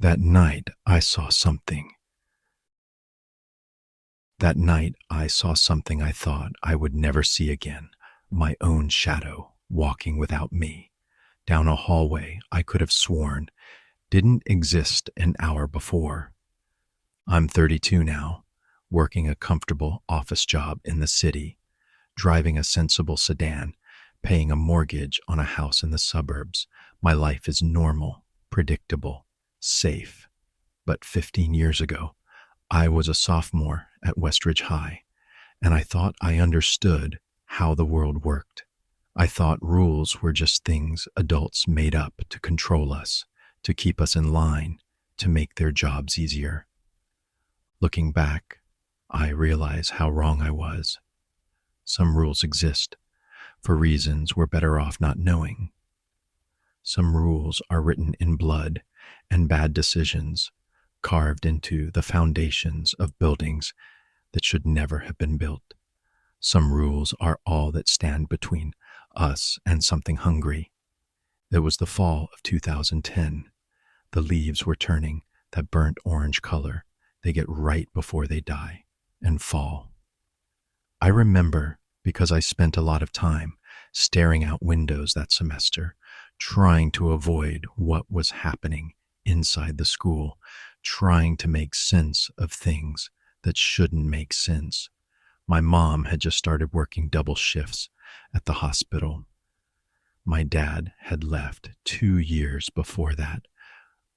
That night I saw something. That night I saw something I thought I would never see again. My own shadow walking without me down a hallway I could have sworn didn't exist an hour before. I'm 32 now, working a comfortable office job in the city, driving a sensible sedan, paying a mortgage on a house in the suburbs. My life is normal, predictable, safe. But 15 years ago, I was a sophomore at Westridge High, and I thought I understood how the world worked. I thought rules were just things adults made up to control us, to keep us in line, to make their jobs easier. Looking back, I realize how wrong I was. Some rules exist for reasons we're better off not knowing. Some rules are written in blood, and bad decisions carved into the foundations of buildings that should never have been built. Some rules are all that stand between us and something hungry. It was the fall of 2010. The leaves were turning that burnt orange color they get right before they die and fall. I remember because I spent a lot of time staring out windows that semester, trying to avoid what was happening inside the school, trying to make sense of things that shouldn't make sense. My mom had just started working double shifts at the hospital. My dad had left 2 years before that.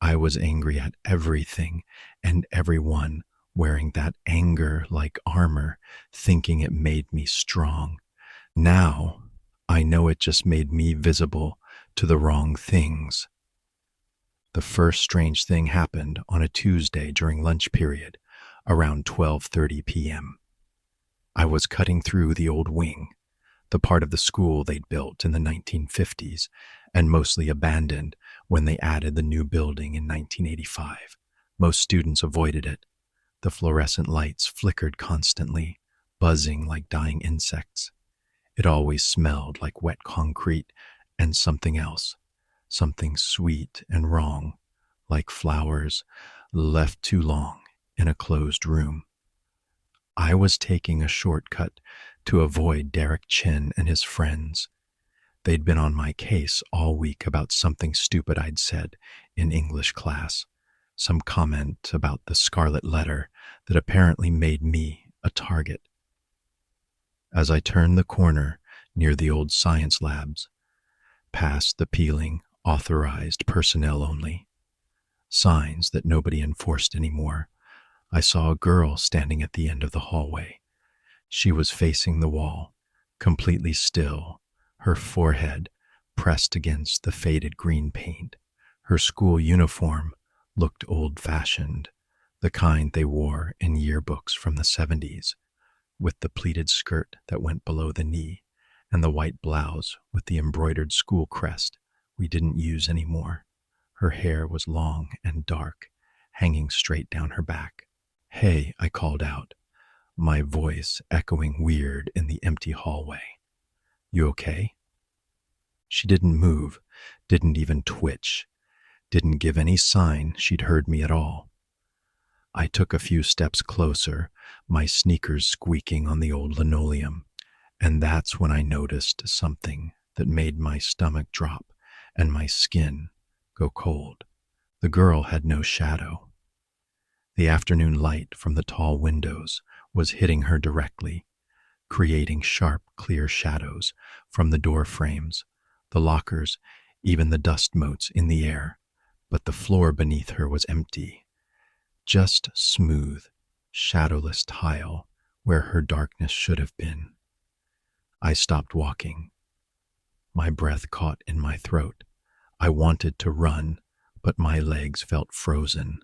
I was angry at everything and everyone, wearing that anger like armor, thinking it made me strong. Now, I know it just made me visible to the wrong things. The first strange thing happened on a Tuesday during lunch period, around 12:30 p.m. I was cutting through the old wing, the part of the school they'd built in the 1950s and mostly abandoned when they added the new building in 1985. Most students avoided it. The fluorescent lights flickered constantly, buzzing like dying insects. It always smelled like wet concrete and something else, something sweet and wrong, like flowers left too long in a closed room. I was taking a shortcut to avoid Derek Chin and his friends. They'd been on my case all week about something stupid I'd said in English class, some comment about the scarlet letter that apparently made me a target. As I turned the corner near the old science labs, past the peeling, authorized personnel only signs that nobody enforced anymore, I saw a girl standing at the end of the hallway. She was facing the wall, completely still, her forehead pressed against the faded green paint. Her school uniform looked old-fashioned, the kind they wore in yearbooks from the 70s, with the pleated skirt that went below the knee and the white blouse with the embroidered school crest we didn't use anymore. Her hair was long and dark, hanging straight down her back. "Hey," I called out, my voice echoing weird in the empty hallway. "You okay?" She didn't move, didn't even twitch, didn't give any sign she'd heard me at all. I took a few steps closer, my sneakers squeaking on the old linoleum, and that's when I noticed something that made my stomach drop and my skin go cold. The girl had no shadow. The afternoon light from the tall windows was hitting her directly, creating sharp, clear shadows from the door frames, the lockers, even the dust motes in the air. But the floor beneath her was empty, just smooth, shadowless tile where her darkness should have been. I stopped walking. My breath caught in my throat. I wanted to run, but my legs felt frozen,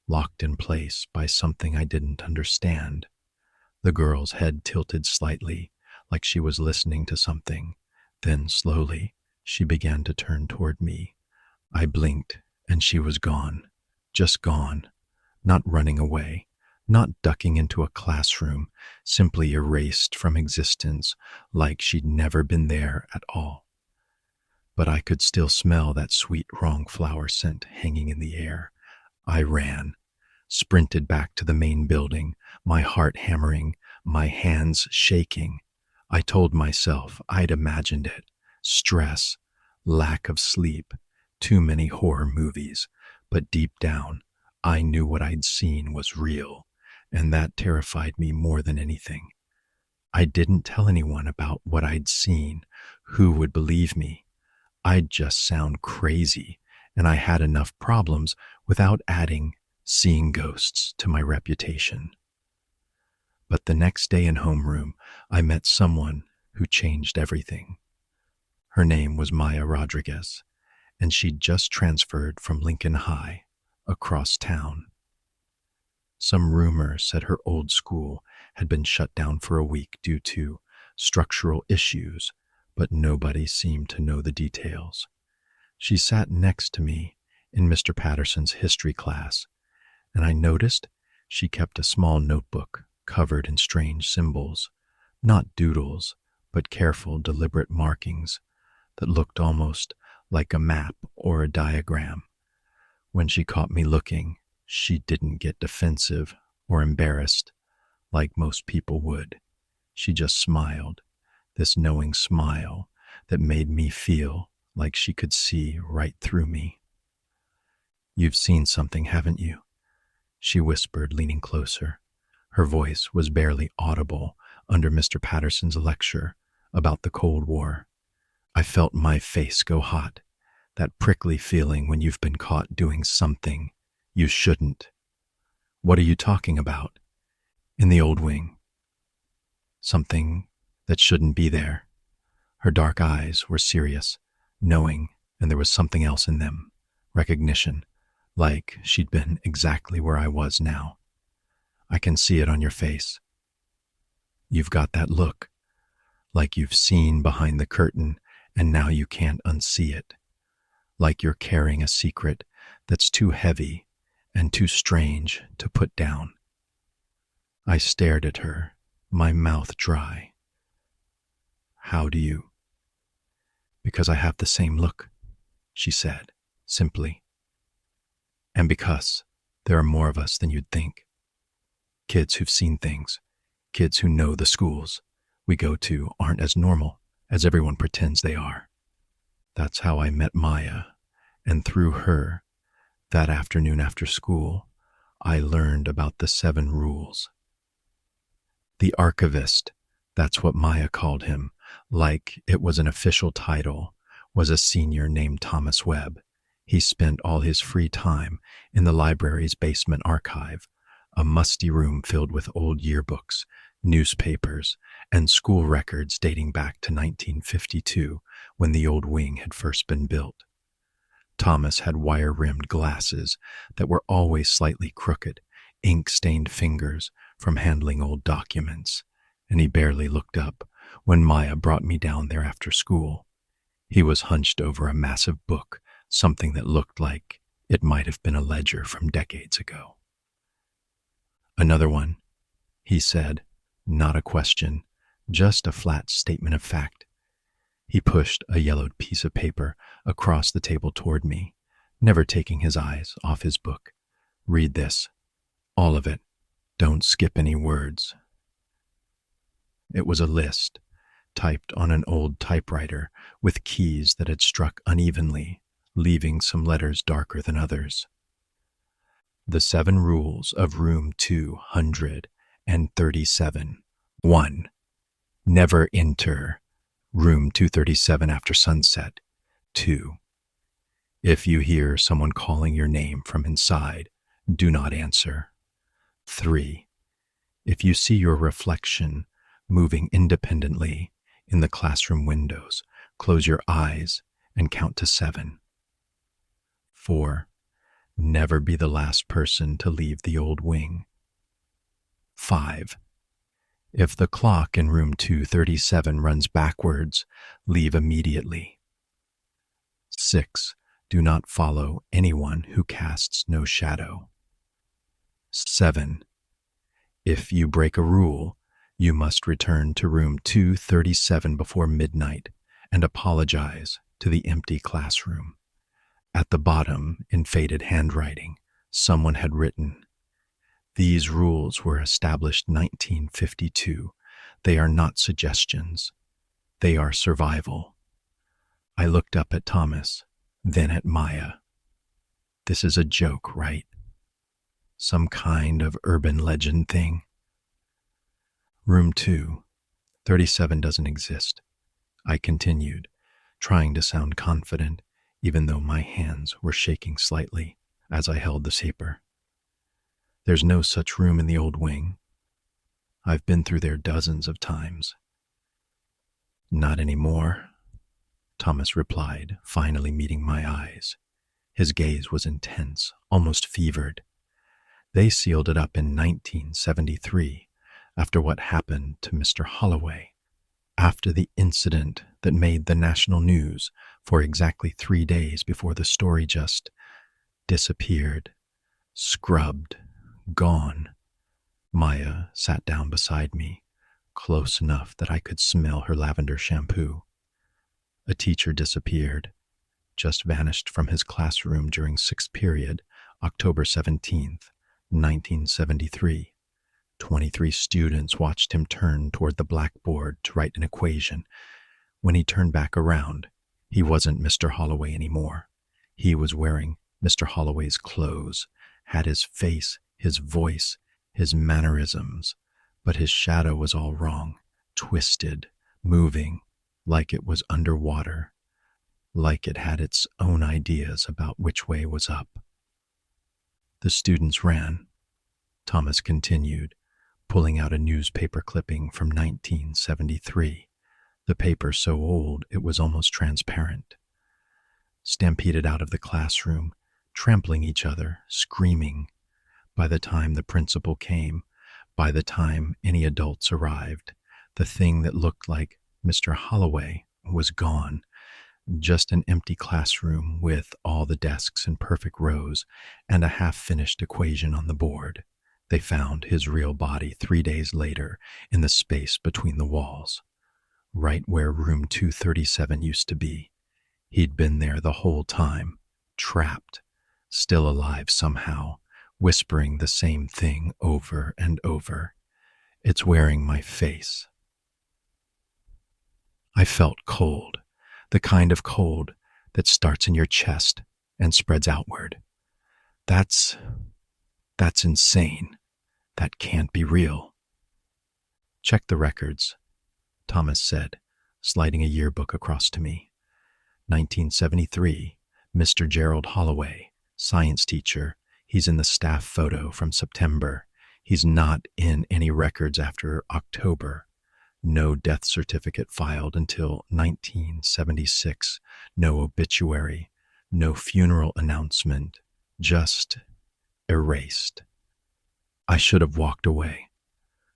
locked in place by something I didn't understand. The girl's head tilted slightly, like she was listening to something. Then, slowly, she began to turn toward me. I blinked, and she was gone. Just gone. Not running away, not ducking into a classroom, simply erased from existence like she'd never been there at all. But I could still smell that sweet wrong flower scent hanging in the air. I ran, sprinted back to the main building, my heart hammering, my hands shaking. I told myself I'd imagined it. Stress, lack of sleep, too many horror movies. But deep down, I knew what I'd seen was real, and that terrified me more than anything. I didn't tell anyone about what I'd seen. Who would believe me? I'd just sound crazy, and I had enough problems without adding seeing ghosts to my reputation. But the next day in homeroom, I met someone who changed everything. Her name was Maya Rodriguez, and she'd just transferred from Lincoln High, across town. Some rumor said her old school had been shut down for a week due to structural issues, but nobody seemed to know the details. She sat next to me in Mr. Patterson's history class, and I noticed she kept a small notebook covered in strange symbols, not doodles, but careful, deliberate markings that looked almost like a map or a diagram. When she caught me looking, she didn't get defensive or embarrassed like most people would. She just smiled, this knowing smile that made me feel like she could see right through me. "You've seen something, haven't you?" she whispered, leaning closer. Her voice was barely audible under Mr. Patterson's lecture about the Cold War. I felt my face go hot, that prickly feeling when you've been caught doing something you shouldn't. "What are you talking about?" "In the old wing. Something that shouldn't be there." Her dark eyes were serious, knowing, and there was something else in them, recognition, like she'd been exactly where I was now. "I can see it on your face. You've got that look, like you've seen behind the curtain and now you can't unsee it. Like you're carrying a secret that's too heavy and too strange to put down." I stared at her, my mouth dry. "How do you?" "Because I have the same look," she said, simply. "And because there are more of us than you'd think. Kids who've seen things, kids who know the schools we go to aren't as normal as everyone pretends they are." That's how I met Maya, and through her, that afternoon after school, I learned about the 7 rules. The archivist, that's what Maya called him, like it was an official title, was a senior named Thomas Webb. He spent all his free time in the library's basement archive, a musty room filled with old yearbooks, newspapers, and school records dating back to 1952, when the old wing had first been built. Thomas had wire-rimmed glasses that were always slightly crooked, ink-stained fingers from handling old documents, and he barely looked up when Maya brought me down there after school. He was hunched over a massive book, something that looked like it might have been a ledger from decades ago. "Another one," he said, not a question, just a flat statement of fact. He pushed a yellowed piece of paper across the table toward me, never taking his eyes off his book. "Read this. All of it. Don't skip any words." It was a list, typed on an old typewriter with keys that had struck unevenly, leaving some letters darker than others. "The 7 rules of room 237. 1. Never enter room 237 after sunset. 2. If you hear someone calling your name from inside, do not answer. 3. If you see your reflection moving independently in the classroom windows, close your eyes and count to 7. 4. Never be the last person to leave the old wing. 5. If the clock in room 237 runs backwards, leave immediately. 6. Do not follow anyone who casts no shadow. 7. If you break a rule, you must return to room 237 before midnight and apologize to the empty classroom. At the bottom, in faded handwriting, Someone had written, "These rules were established 1952. They are not suggestions. They are survival." I looked up at Thomas, then at Maya. This is a joke, right? Some kind of urban legend thing. Room 237 doesn't exist, I continued, trying to sound confident, even though my hands were shaking slightly as I held the paper. There's no such room in the old wing. I've been through there dozens of times. Not anymore, Thomas replied, finally meeting my eyes. His gaze was intense, almost fevered. They sealed it up in 1973, after what happened to Mr. Holloway, after the incident that made the national news for exactly 3 days before the story just disappeared, scrubbed, gone. Maya sat down beside me, close enough that I could smell her lavender shampoo. A teacher disappeared, just vanished from his classroom during 6th period, October 17th, 1973. 23 students watched him turn toward the blackboard to write an equation. When he turned back around, he wasn't Mr. Holloway anymore. He was wearing Mr. Holloway's clothes, had his face, his voice, his mannerisms, but his shadow was all wrong, twisted, moving, like it was underwater, like it had its own ideas about which way was up. The students ran, Thomas continued, pulling out a newspaper clipping from 1973, the paper so old it was almost transparent. Stampeded out of the classroom, trampling each other, screaming. By the time the principal came, by the time any adults arrived, the thing that looked like Mr. Holloway was gone. Just an empty classroom with all the desks in perfect rows and a half-finished equation on the board. They found his real body 3 days later in the space between the walls, right where room 237 used to be. He'd been there the whole time, trapped, still alive somehow, whispering the same thing over and over. "It's wearing my face." I felt cold, the kind of cold that starts in your chest and spreads outward. That's insane. That can't be real. "Check the records," Thomas said, sliding a yearbook across to me. 1973, Mr. Gerald Holloway, science teacher. He's in the staff photo from September. He's not in any records after October. No death certificate filed until 1976. No obituary. No funeral announcement. Just erased. I should have walked away.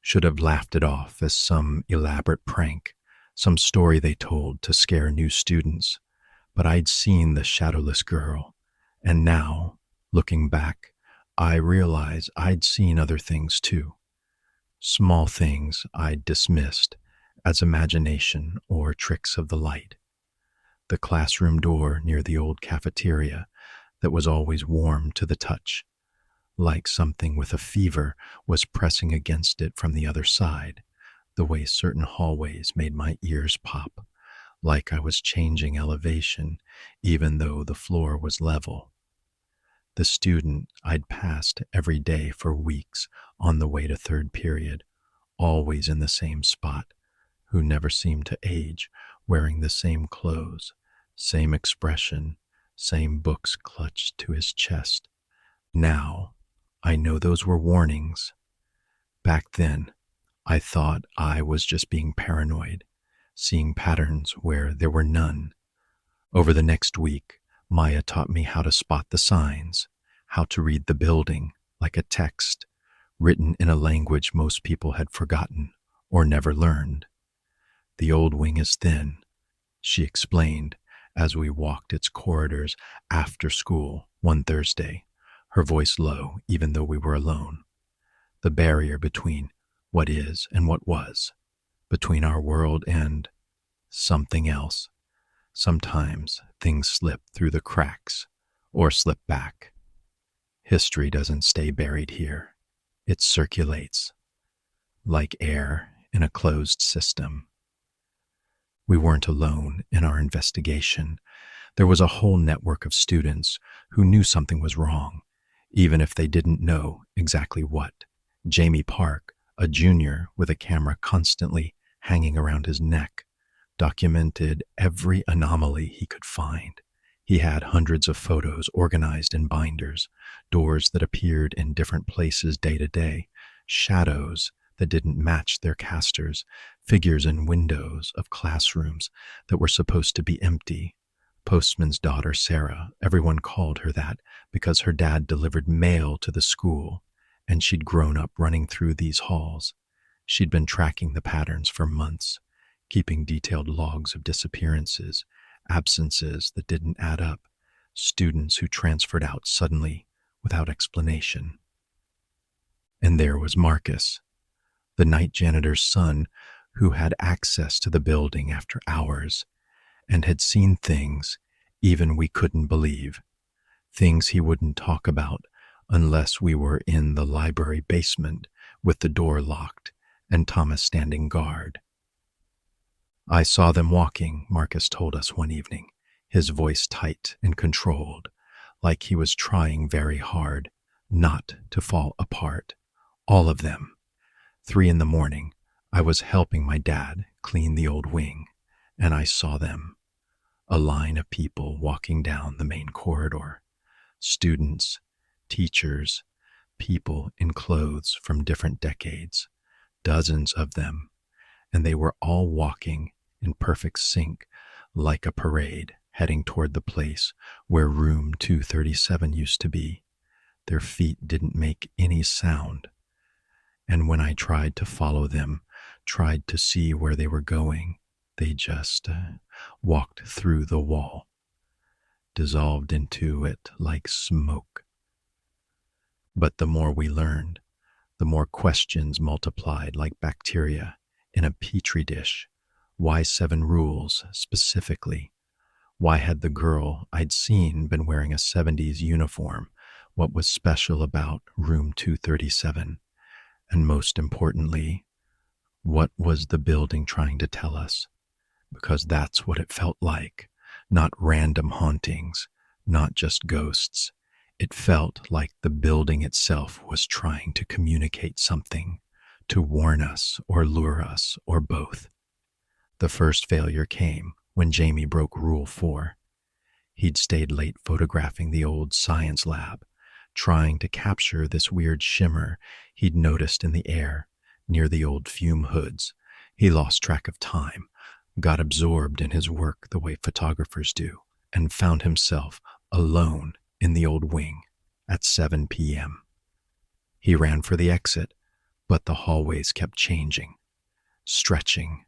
Should have laughed it off as some elaborate prank, some story they told to scare new students. But I'd seen the shadowless girl, and now, looking back, I realize I'd seen other things too. Small things I'd dismissed as imagination or tricks of the light. The classroom door near the old cafeteria that was always warm to the touch, like something with a fever was pressing against it from the other side, the way certain hallways made my ears pop, like I was changing elevation even though the floor was level. The student I'd passed every day for weeks on the way to 3rd period, always in the same spot, who never seemed to age, wearing the same clothes, same expression, same books clutched to his chest. Now, I know those were warnings. Back then, I thought I was just being paranoid, seeing patterns where there were none. Over the next week, Maya taught me how to spot the signs, how to read the building like a text, written in a language most people had forgotten or never learned. "The old wing is thin," she explained as we walked its corridors after school one Thursday, her voice low even though we were alone. "The barrier between what is and what was, between our world and something else. Sometimes things slip through the cracks or slip back." History doesn't stay buried here. It circulates, like air in a closed system. We weren't alone in our investigation. There was a whole network of students who knew something was wrong, even if they didn't know exactly what. Jamie Park, a junior with a camera constantly hanging around his neck, documented every anomaly he could find. He had hundreds of photos organized in binders, doors that appeared in different places day to day, shadows that didn't match their casters, figures in windows of classrooms that were supposed to be empty. Postman's daughter, Sarah, everyone called her that because her dad delivered mail to the school, and she'd grown up running through these halls. She'd been tracking the patterns for months, keeping detailed logs of disappearances, absences that didn't add up, students who transferred out suddenly without explanation. And there was Marcus, the night janitor's son, who had access to the building after hours and had seen things even we couldn't believe, things he wouldn't talk about unless we were in the library basement with the door locked and Thomas standing guard. I saw them walking, Marcus told us one evening, his voice tight and controlled, like he was trying very hard not to fall apart. All of them. 3 a.m, I was helping my dad clean the old wing, and I saw them. A line of people walking down the main corridor. Students, teachers, people in clothes from different decades. Dozens of them, and they were all walking in perfect sync, like a parade, heading toward the place where room 237 used to be. Their feet didn't make any sound, and when I tried to follow them, tried to see where they were going, they just walked through the wall, dissolved into it like smoke. But the more we learned, the more questions multiplied like bacteria in a petri dish. Why 7 rules specifically? Why had the girl I'd seen been wearing a 70s uniform? What was special about room 237? And most importantly, what was the building trying to tell us? Because that's what it felt like. Not random hauntings, not just ghosts. It felt like the building itself was trying to communicate something, to warn us or lure us or both. The first failure came when Jamie broke Rule 4. He'd stayed late photographing the old science lab, trying to capture this weird shimmer he'd noticed in the air near the old fume hoods. He lost track of time, got absorbed in his work the way photographers do, and found himself alone in the old wing at 7 p.m. He ran for the exit, but the hallways kept changing, stretching.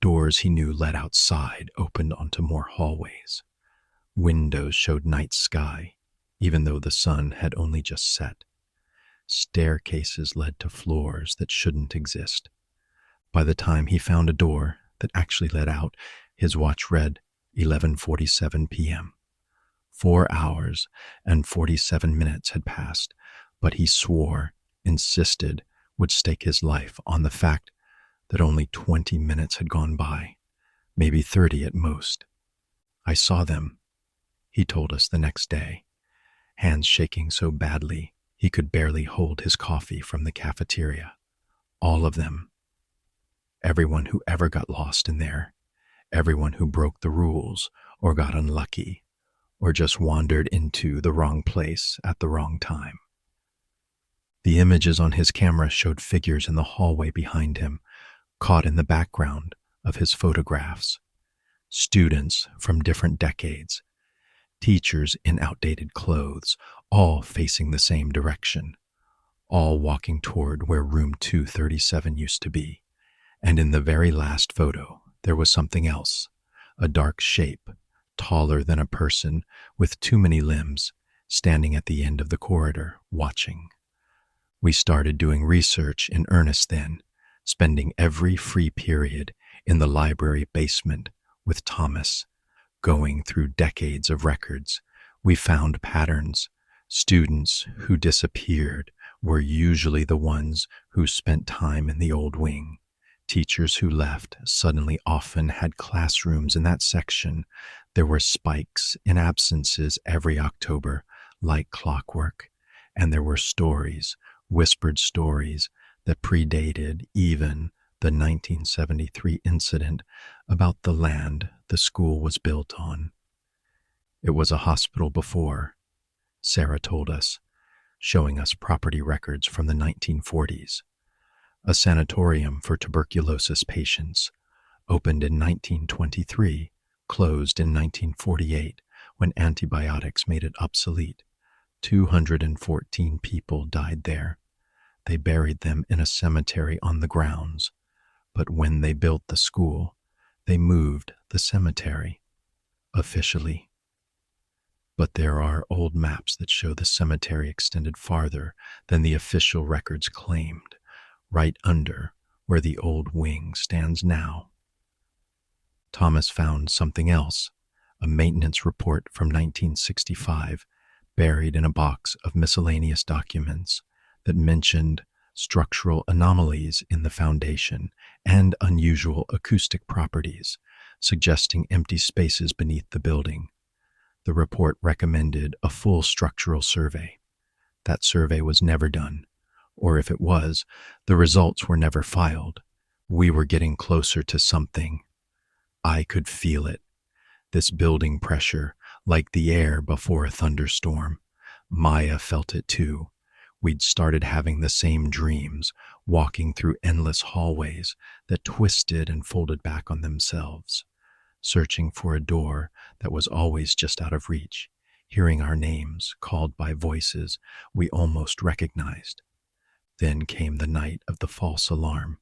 Doors he knew led outside opened onto more hallways. Windows showed night sky, even though the sun had only just set. Staircases led to floors that shouldn't exist. By the time he found a door that actually led out, his watch read 11:47 p.m. 4 hours and 47 minutes had passed, but he swore, insisted, would stake his life on the fact that only 20 minutes had gone by, maybe 30 at most. I saw them, he told us the next day, hands shaking so badly he could barely hold his coffee from the cafeteria. All of them. Everyone who ever got lost in there, everyone who broke the rules or got unlucky or just wandered into the wrong place at the wrong time. The images on his camera showed figures in the hallway behind him, caught in the background of his photographs. Students from different decades, teachers in outdated clothes, all facing the same direction, all walking toward where room 237 used to be. And in the very last photo, there was something else, a dark shape, taller than a person, with too many limbs, standing at the end of the corridor, watching. We started doing research in earnest then, spending every free period in the library basement with Thomas, going through decades of records. We found patterns, Students who disappeared were usually the ones who spent time in the old wing. Teachers who left suddenly often had classrooms in that section. There were spikes in absences every October, like clockwork, and there were stories, whispered stories, that predated even the 1973 incident about the land the school was built on. It was a hospital before, Sarah told us, showing us property records from the 1940s. A sanatorium for tuberculosis patients, opened in 1923, closed in 1948 when antibiotics made it obsolete. 214 people died there. They buried them in a cemetery on the grounds, but when they built the school, they moved the cemetery, officially. But there are old maps that show the cemetery extended farther than the official records claimed, right under where the old wing stands now. Thomas found something else, a maintenance report from 1965, buried in a box of miscellaneous documents that mentioned structural anomalies in the foundation and unusual acoustic properties, suggesting empty spaces beneath the building. The report recommended a full structural survey. That survey was never done, or if it was, the results were never filed. We were getting closer to something. I could feel it, this building pressure, like the air before a thunderstorm. Maya felt it too. We'd started having the same dreams, walking through endless hallways that twisted and folded back on themselves, searching for a door that was always just out of reach, hearing our names called by voices we almost recognized. Then came the night of the false alarm.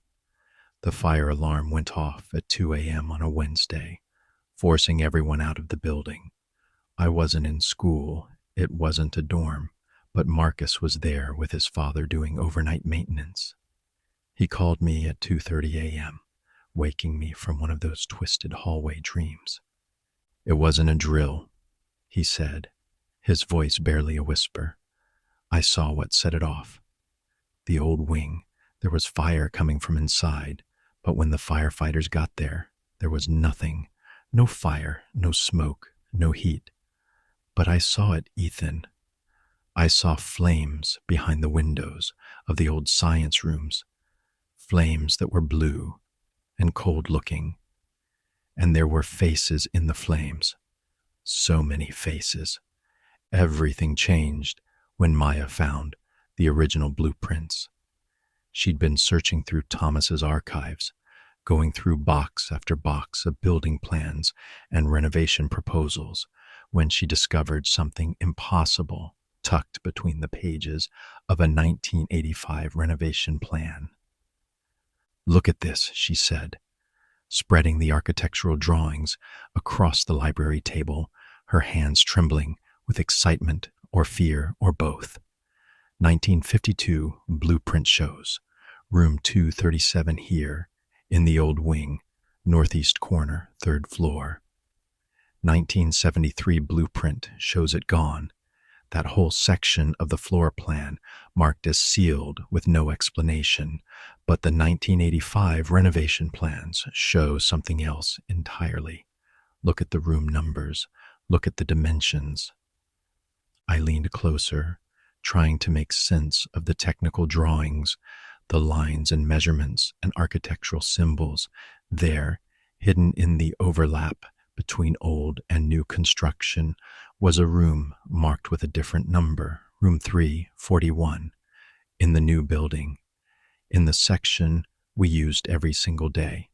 The fire alarm went off at 2 a.m. on a Wednesday, forcing everyone out of the building. I wasn't in school, it wasn't a dorm, but Marcus was there with his father doing overnight maintenance. He called me at 2:30 a.m., waking me from one of those twisted hallway dreams. It wasn't a drill, he said, his voice barely a whisper. I saw what set it off. The old wing, there was fire coming from inside, but when the firefighters got there, there was nothing, no fire, no smoke, no heat. But I saw it, Ethan. I saw flames behind the windows of the old science rooms, flames that were blue and cold-looking, and there were faces in the flames. So many faces. Everything changed when Maya found the original blueprints. She'd been searching through Thomas's archives, going through box after box of building plans and renovation proposals, when she discovered something impossible tucked between the pages of a 1985 renovation plan. Look at this, she said, spreading the architectural drawings across the library table, her hands trembling with excitement or fear or both. 1952 blueprint shows, room 237 here, in the old wing, northeast corner, third floor. 1973 blueprint shows it gone, that whole section of the floor plan marked as sealed with no explanation, but the 1985 renovation plans show something else entirely. Look at the room numbers, look at the dimensions. I leaned closer, trying to make sense of the technical drawings, the lines and measurements and architectural symbols there, hidden in the overlap between old and new construction, was a room marked with a different number, room 341, in the new building, in the section we used every single day.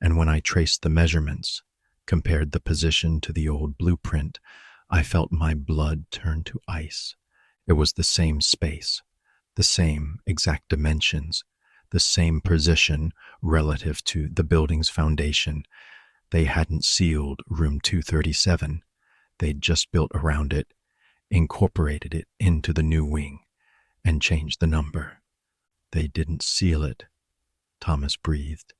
And when I traced the measurements, compared the position to the old blueprint, I felt my blood turn to ice. It was the same space, the same exact dimensions, the same position relative to the building's foundation. They hadn't sealed room 237. They'd just built around it, incorporated it into the new wing, and changed the number. They didn't seal it, Thomas breathed,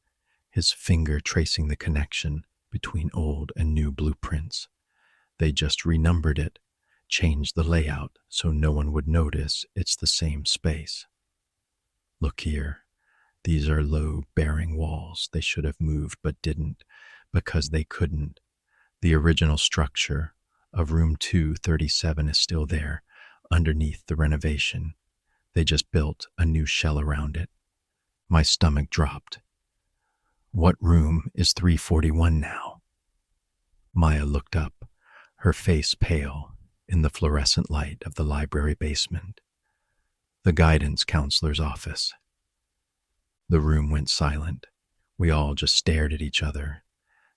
his finger tracing the connection between old and new blueprints. They just renumbered it, Change the layout so no one would notice it's the same space. Look here. These are low, bearing walls. They should have moved but didn't because they couldn't. The original structure of room 237 is still there underneath the renovation. They just built a new shell around it. My stomach dropped. What room is 341 now? Maya looked up, her face pale in the fluorescent light of the library basement. The guidance counselor's office. The room went silent. We all just stared at each other,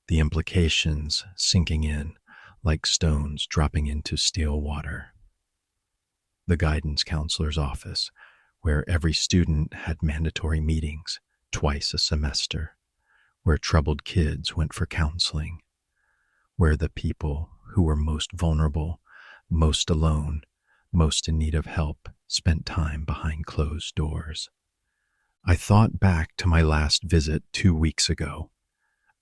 the implications sinking in like stones dropping into still water. The guidance counselor's office, where every student had mandatory meetings twice a semester, where troubled kids went for counseling, where the people who were most vulnerable, most alone, most in need of help spent time behind closed doors. I thought back to my last visit 2 weeks ago.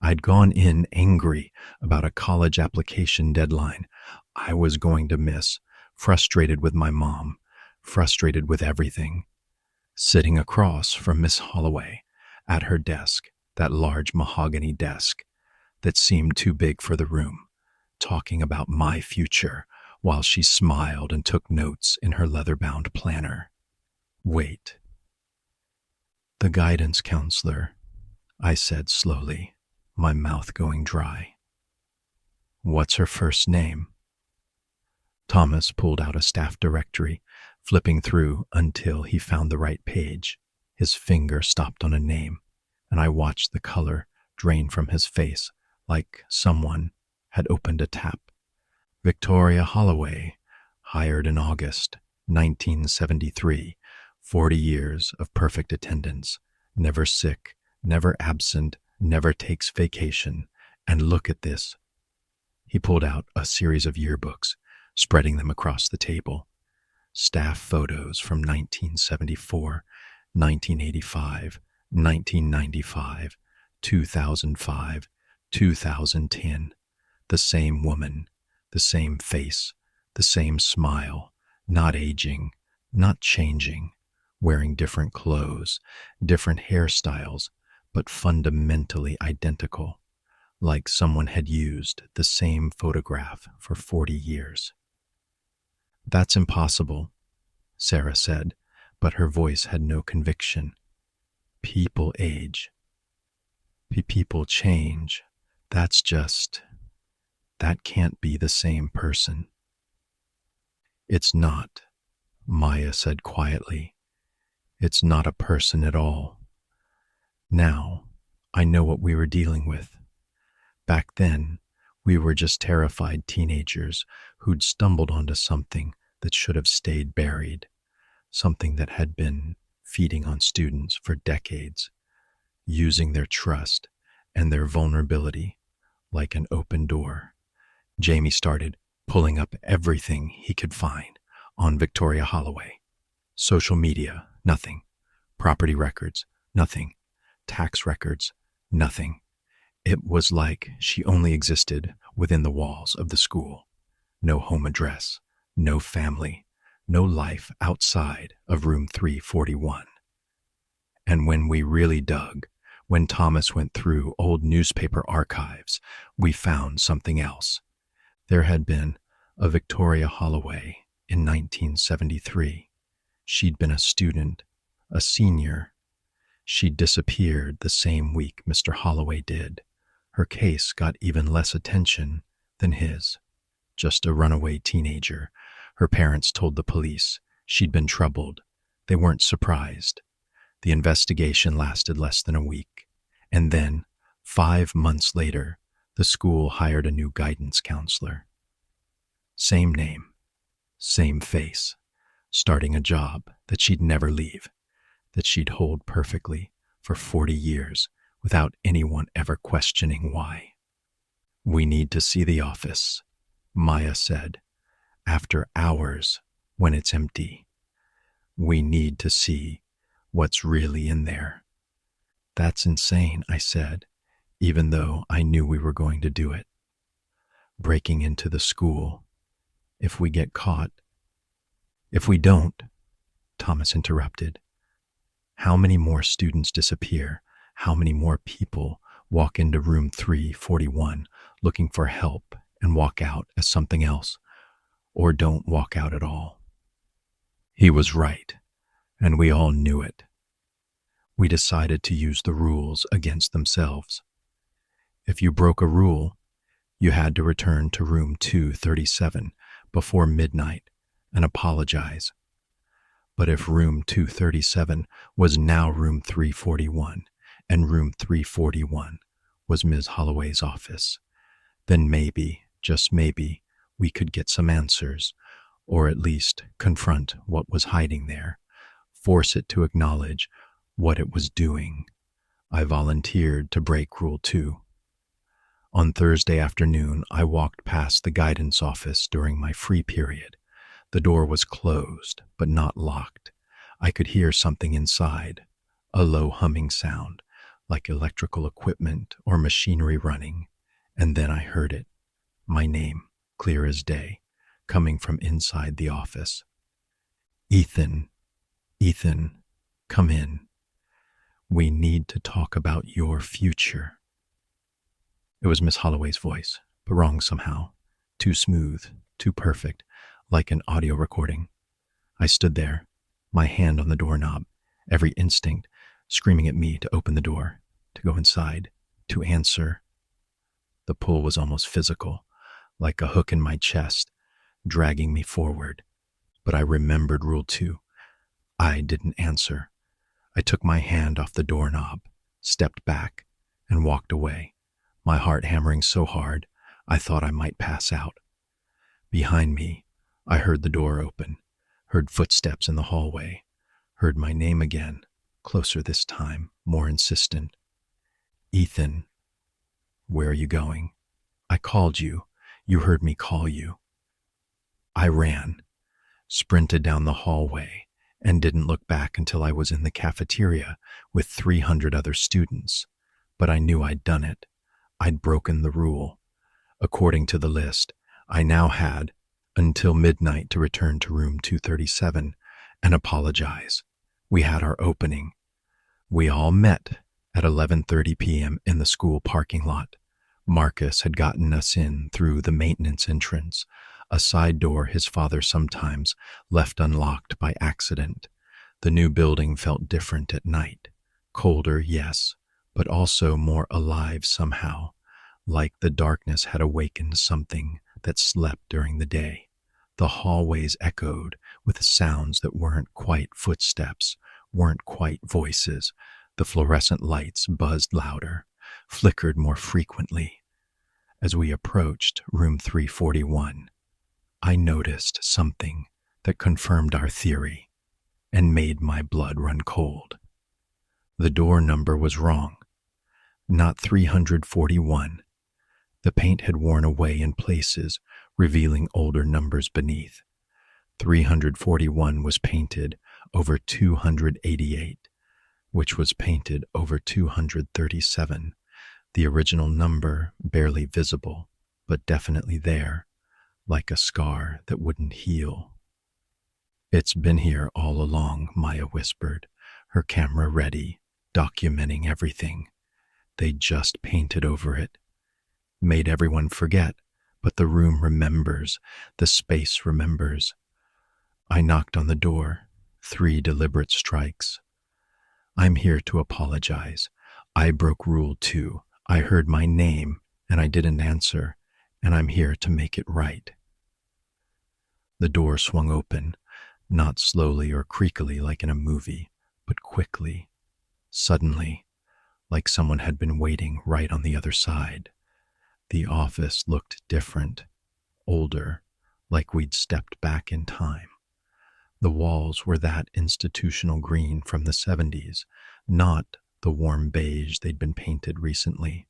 I'd gone in angry about a college application deadline I was going to miss, frustrated with my mom, frustrated with everything. Sitting across from Miss Holloway at her desk, that large mahogany desk that seemed too big for the room, talking about my future while she smiled and took notes in her leather-bound planner. Wait. The guidance counselor, I said slowly, my mouth going dry. What's her first name? Thomas pulled out a staff directory, flipping through until he found the right page. His finger stopped on a name, and I watched the color drain from his face like someone had opened a tap. Victoria Holloway, hired in August 1973, 40 years of perfect attendance, never sick, never absent, never takes vacation. And look at this. He pulled out a series of yearbooks, spreading them across the table. Staff photos from 1974, 1985, 1995, 2005, 2010. The same woman, the same face, the same smile, not aging, not changing, wearing different clothes, different hairstyles, but fundamentally identical, like someone had used the same photograph for 40 years. That's impossible, Sarah said, but her voice had no conviction. People age. People change. That can't be the same person. It's not, Maya said quietly. It's not a person at all. Now, I know what we were dealing with. Back then, we were just terrified teenagers who'd stumbled onto something that should have stayed buried, something that had been feeding on students for decades, using their trust and their vulnerability like an open door. Jamie started pulling up everything he could find on Victoria Holloway. Social media, nothing. Property records, nothing. Tax records, nothing. It was like she only existed within the walls of the school. No home address, no family, no life outside of room 341. And when we really dug, when Thomas went through old newspaper archives, we found something else. There had been a Victoria Holloway in 1973. She'd been a student, a senior. She'd disappeared the same week Mr. Holloway did. Her case got even less attention than his. Just a runaway teenager. Her parents told the police she'd been troubled. They weren't surprised. The investigation lasted less than a week. And then, 5 months later, the school hired a new guidance counselor. Same name, same face, starting a job that she'd never leave, that she'd hold perfectly for 40 years without anyone ever questioning why. We need to see the office, Maya said, after hours when it's empty. We need to see what's really in there. That's insane, I said, even though I knew we were going to do it. Breaking into the school. if we get caught. If we don't, Thomas interrupted, how many more students disappear? How many more people walk into room 341 looking for help and walk out as something else, or don't walk out at all? He was right, and we all knew it. We decided to use the rules against themselves. If you broke a rule, you had to return to room 237 before midnight and apologize. But if room 237 was now room 341, and room 341 was Ms. Holloway's office, then maybe, just maybe, we could get some answers, or at least confront what was hiding there, force it to acknowledge what it was doing. I volunteered to break Rule 2. On Thursday afternoon, I walked past the guidance office during my free period. The door was closed, but not locked. I could hear something inside, a low humming sound, like electrical equipment or machinery running, and then I heard it, my name, clear as day, coming from inside the office. Ethan, Ethan, come in. We need to talk about your future. It was Miss Holloway's voice, but wrong somehow. Too smooth, too perfect, like an audio recording. I stood there, my hand on the doorknob, every instinct screaming at me to open the door, to go inside, to answer. The pull was almost physical, like a hook in my chest, dragging me forward. But I remembered Rule 2. I didn't answer. I took my hand off the doorknob, stepped back, and walked away, my heart hammering so hard I thought I might pass out. Behind me, I heard the door open, heard footsteps in the hallway, heard my name again, closer this time, more insistent. Ethan, where are you going? I called you. You heard me call you. I ran, sprinted down the hallway, and didn't look back until I was in the cafeteria with 300 other students. But I knew I'd done it. I'd broken the rule. According to the list, I now had until midnight to return to room 237 and apologize. We had our opening. We all met at 11:30 p.m. in the school parking lot. Marcus had gotten us in through the maintenance entrance, a side door his father sometimes left unlocked by accident. The new building felt different at night. Colder, yes, but also more alive somehow, like the darkness had awakened something that slept during the day. The hallways echoed with sounds that weren't quite footsteps, weren't quite voices. The fluorescent lights buzzed louder, flickered more frequently. As we approached room 341, I noticed something that confirmed our theory and made my blood run cold. The door number was wrong, not 341. The paint had worn away in places, revealing older numbers beneath. 341 was painted over 288, which was painted over 237. The original number barely visible, but definitely there, like a scar that wouldn't heal. It's been here all along, Maya whispered, her camera ready, documenting everything. They just painted over it. Made everyone forget, but the room remembers, the space remembers. I knocked on the door, 3 deliberate strikes. I'm here to apologize. I broke Rule 2. I heard my name, and I didn't answer, and I'm here to make it right. The door swung open, not slowly or creakily like in a movie, but quickly, suddenly, like someone had been waiting right on the other side. The office looked different, older, like we'd stepped back in time. The walls were that institutional green from the 70s, not the warm beige they'd been painted recently.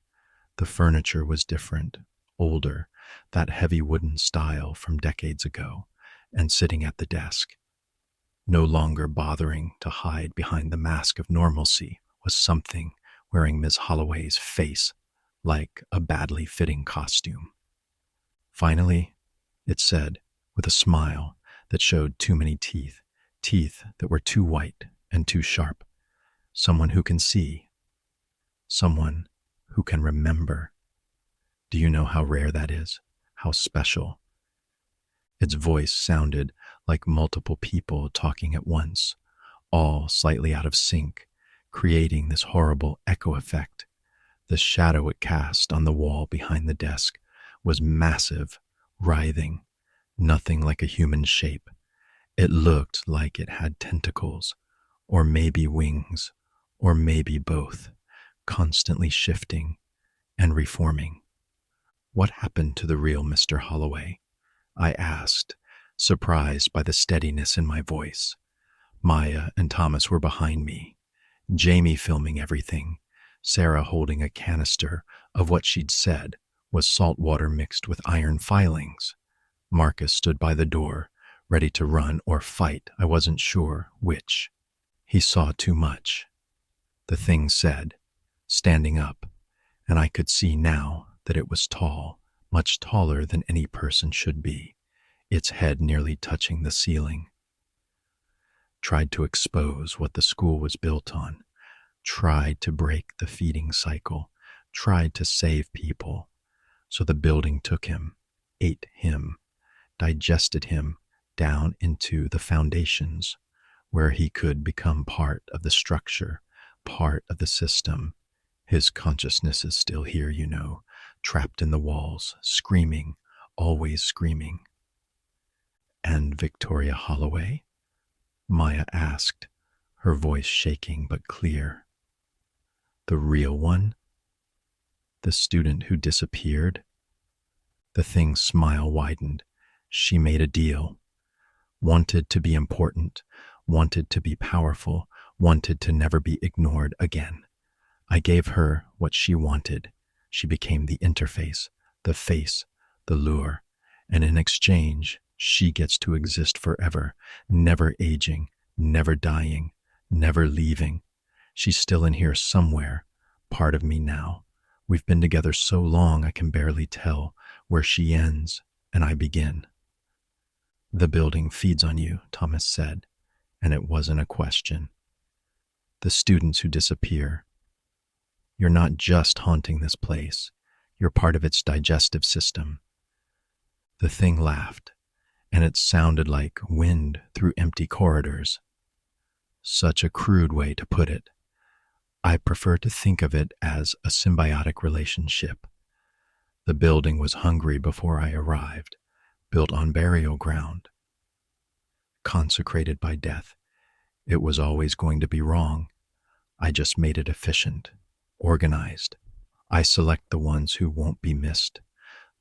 The furniture was different, older, that heavy wooden style from decades ago, and sitting at the desk. No longer bothering to hide behind the mask of normalcy was something wearing Ms. Holloway's face like a badly fitting costume. Finally, it said, with a smile that showed too many teeth, teeth that were too white and too sharp. Someone who can see, someone who can remember. Do you know how rare that is? How special? Its voice sounded like multiple people talking at once, all slightly out of sync, creating this horrible echo effect. The shadow it cast on the wall behind the desk was massive, writhing, nothing like a human shape. It looked like it had tentacles, or maybe wings, or maybe both, constantly shifting and reforming. What happened to the real Mr. Holloway? I asked, surprised by the steadiness in my voice. Maya and Thomas were behind me, Jamie filming everything, Sarah holding a canister of what she'd said was salt water mixed with iron filings. Marcus stood by the door, ready to run or fight. I wasn't sure which. He saw too much. The thing said, standing up, and I could see now that it was tall, much taller than any person should be, its head nearly touching the ceiling. Tried to expose what the school was built on, tried to break the feeding cycle, tried to save people. So the building took him, ate him, digested him down into the foundations, where he could become part of the structure, part of the system. His consciousness is still here, you know, trapped in the walls, screaming, always screaming. And Victoria Holloway? Maya asked, her voice shaking but clear. The real one? The student who disappeared? The thing's smile widened. She made a deal. Wanted to be important, wanted to be powerful, wanted to never be ignored again. I gave her what she wanted. She became the interface, the face, the lure, and in exchange, she gets to exist forever, never aging, never dying, never leaving. She's still in here somewhere, part of me now. We've been together so long I can barely tell where she ends and I begin. The building feeds on you, Thomas said, and it wasn't a question. The students who disappear. You're not just haunting this place. You're part of its digestive system. The thing laughed, and it sounded like wind through empty corridors. Such a crude way to put it. I prefer to think of it as a symbiotic relationship. The building was hungry before I arrived, built on burial ground, consecrated by death. It was always going to be wrong. I just made it efficient, organized. I select the ones who won't be missed,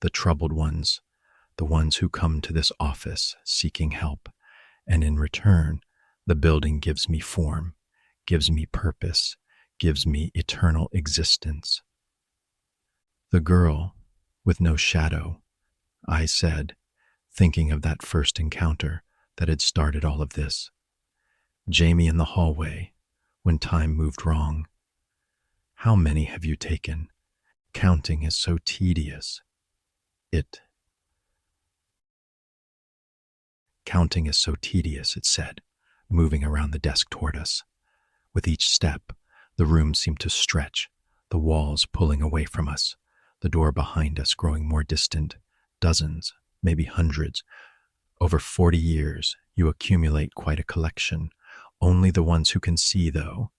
the troubled ones, the ones who come to this office seeking help, and in return, the building gives me form, gives me purpose, gives me eternal existence. The girl with no shadow, I said, thinking of that first encounter that had started all of this. Jamie in the hallway, when time moved wrong. How many have you taken? Counting is so tedious. Counting is so tedious, it said, moving around the desk toward us. With each step, the room seemed to stretch, the walls pulling away from us, the door behind us growing more distant, dozens, maybe hundreds. Over 40 years, you accumulate quite a collection. Only the ones who can see, though,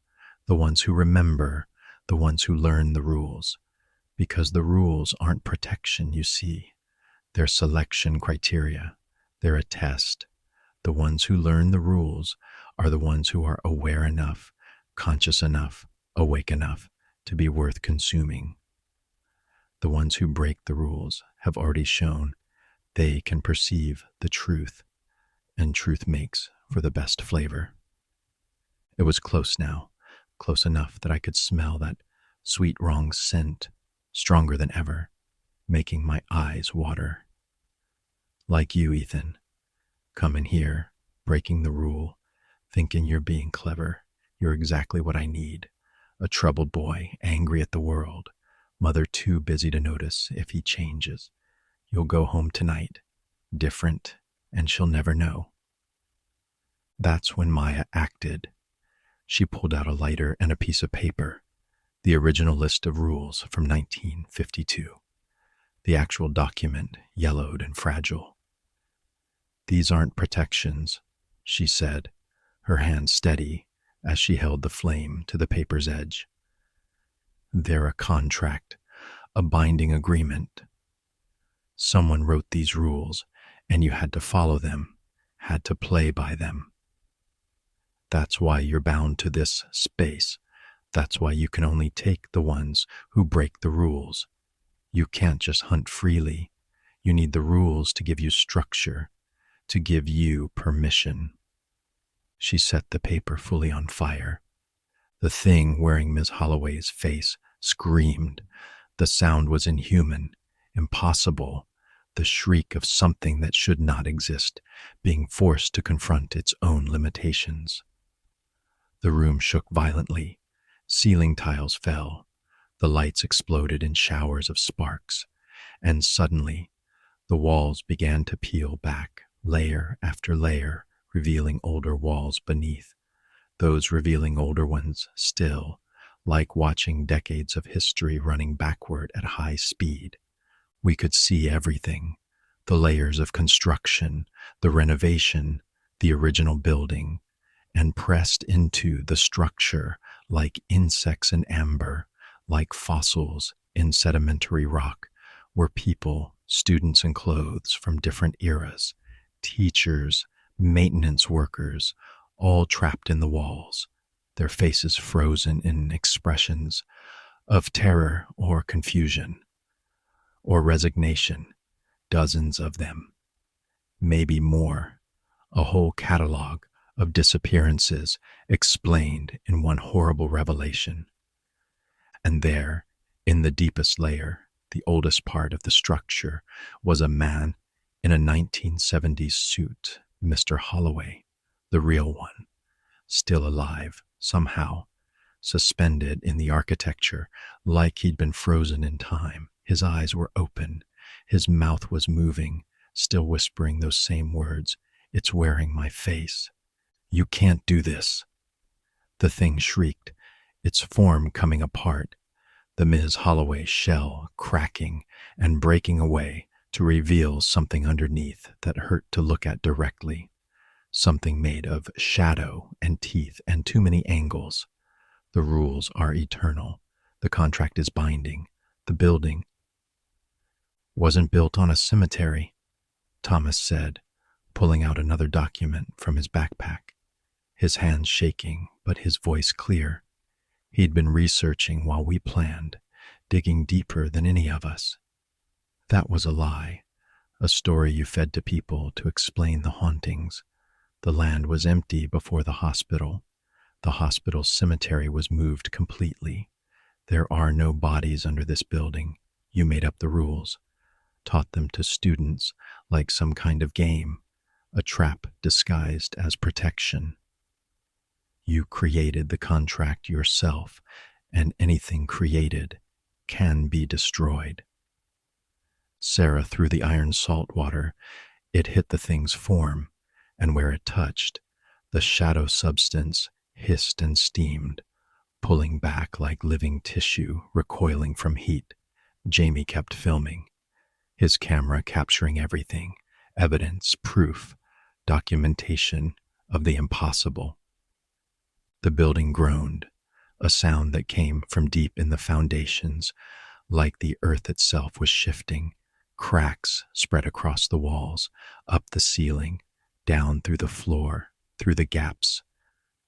the ones who remember, the ones who learn the rules. Because the rules aren't protection, you see. They're selection criteria. They're a test. The ones who learn the rules are the ones who are aware enough, conscious enough, awake enough to be worth consuming. The ones who break the rules have already shown they can perceive the truth, and truth makes for the best flavor. It was close now, close enough that I could smell that sweet wrong scent, stronger than ever, making my eyes water. Like you, Ethan, coming here, breaking the rule, thinking you're being clever. You're exactly what I need. A troubled boy, angry at the world, mother too busy to notice if he changes. You'll go home tonight, different, and she'll never know. That's when Maya acted. She pulled out a lighter and a piece of paper, the original list of rules from 1952. The actual document, yellowed and fragile. "These aren't protections," she said, her hand steady as she held the flame to the paper's edge. "They're a contract, a binding agreement. Someone wrote these rules, and you had to follow them, had to play by them. That's why you're bound to this space. That's why you can only take the ones who break the rules. You can't just hunt freely. You need the rules to give you structure, to give you permission." She set the paper fully on fire. The thing wearing Miss Holloway's face screamed. The sound was inhuman, impossible, the shriek of something that should not exist, being forced to confront its own limitations. The room shook violently. Ceiling tiles fell. The lights exploded in showers of sparks. And suddenly, the walls began to peel back, layer after layer, revealing older walls beneath. Those revealing older ones still, like watching decades of history running backward at high speed. We could see everything, the layers of construction, the renovation, the original building, and pressed into the structure like insects in amber, like fossils in sedimentary rock, were people, students in clothes from different eras, teachers, maintenance workers, all trapped in the walls, their faces frozen in expressions of terror or confusion or resignation, dozens of them, maybe more, a whole catalog of disappearances explained in one horrible revelation. And there, in the deepest layer, the oldest part of the structure, was a man in a 1970s suit, Mr. Holloway, the real one, still alive, somehow, suspended in the architecture like he'd been frozen in time. His eyes were open, his mouth was moving, still whispering those same words, "It's wearing my face. You can't do this." The thing shrieked, its form coming apart, the Ms. Holloway shell cracking and breaking away to reveal something underneath that hurt to look at directly, something made of shadow and teeth and too many angles. The rules are eternal. The contract is binding. The building wasn't built on a cemetery, Thomas said, pulling out another document from his backpack, his hands shaking, but his voice clear. He'd been researching while we planned, digging deeper than any of us. That was a lie, a story you fed to people to explain the hauntings. The land was empty before the hospital. The hospital's cemetery was moved completely. There are no bodies under this building. You made up the rules, taught them to students like some kind of game, a trap disguised as protection. You created the contract yourself, and anything created can be destroyed. Sarah threw the iron salt water. It hit the thing's form, and where it touched, the shadow substance hissed and steamed, pulling back like living tissue recoiling from heat. Jamie kept filming, his camera capturing everything, evidence, proof, documentation of the impossible. The building groaned, a sound that came from deep in the foundations, like the earth itself was shifting. Cracks spread across the walls, up the ceiling, down through the floor, through the gaps.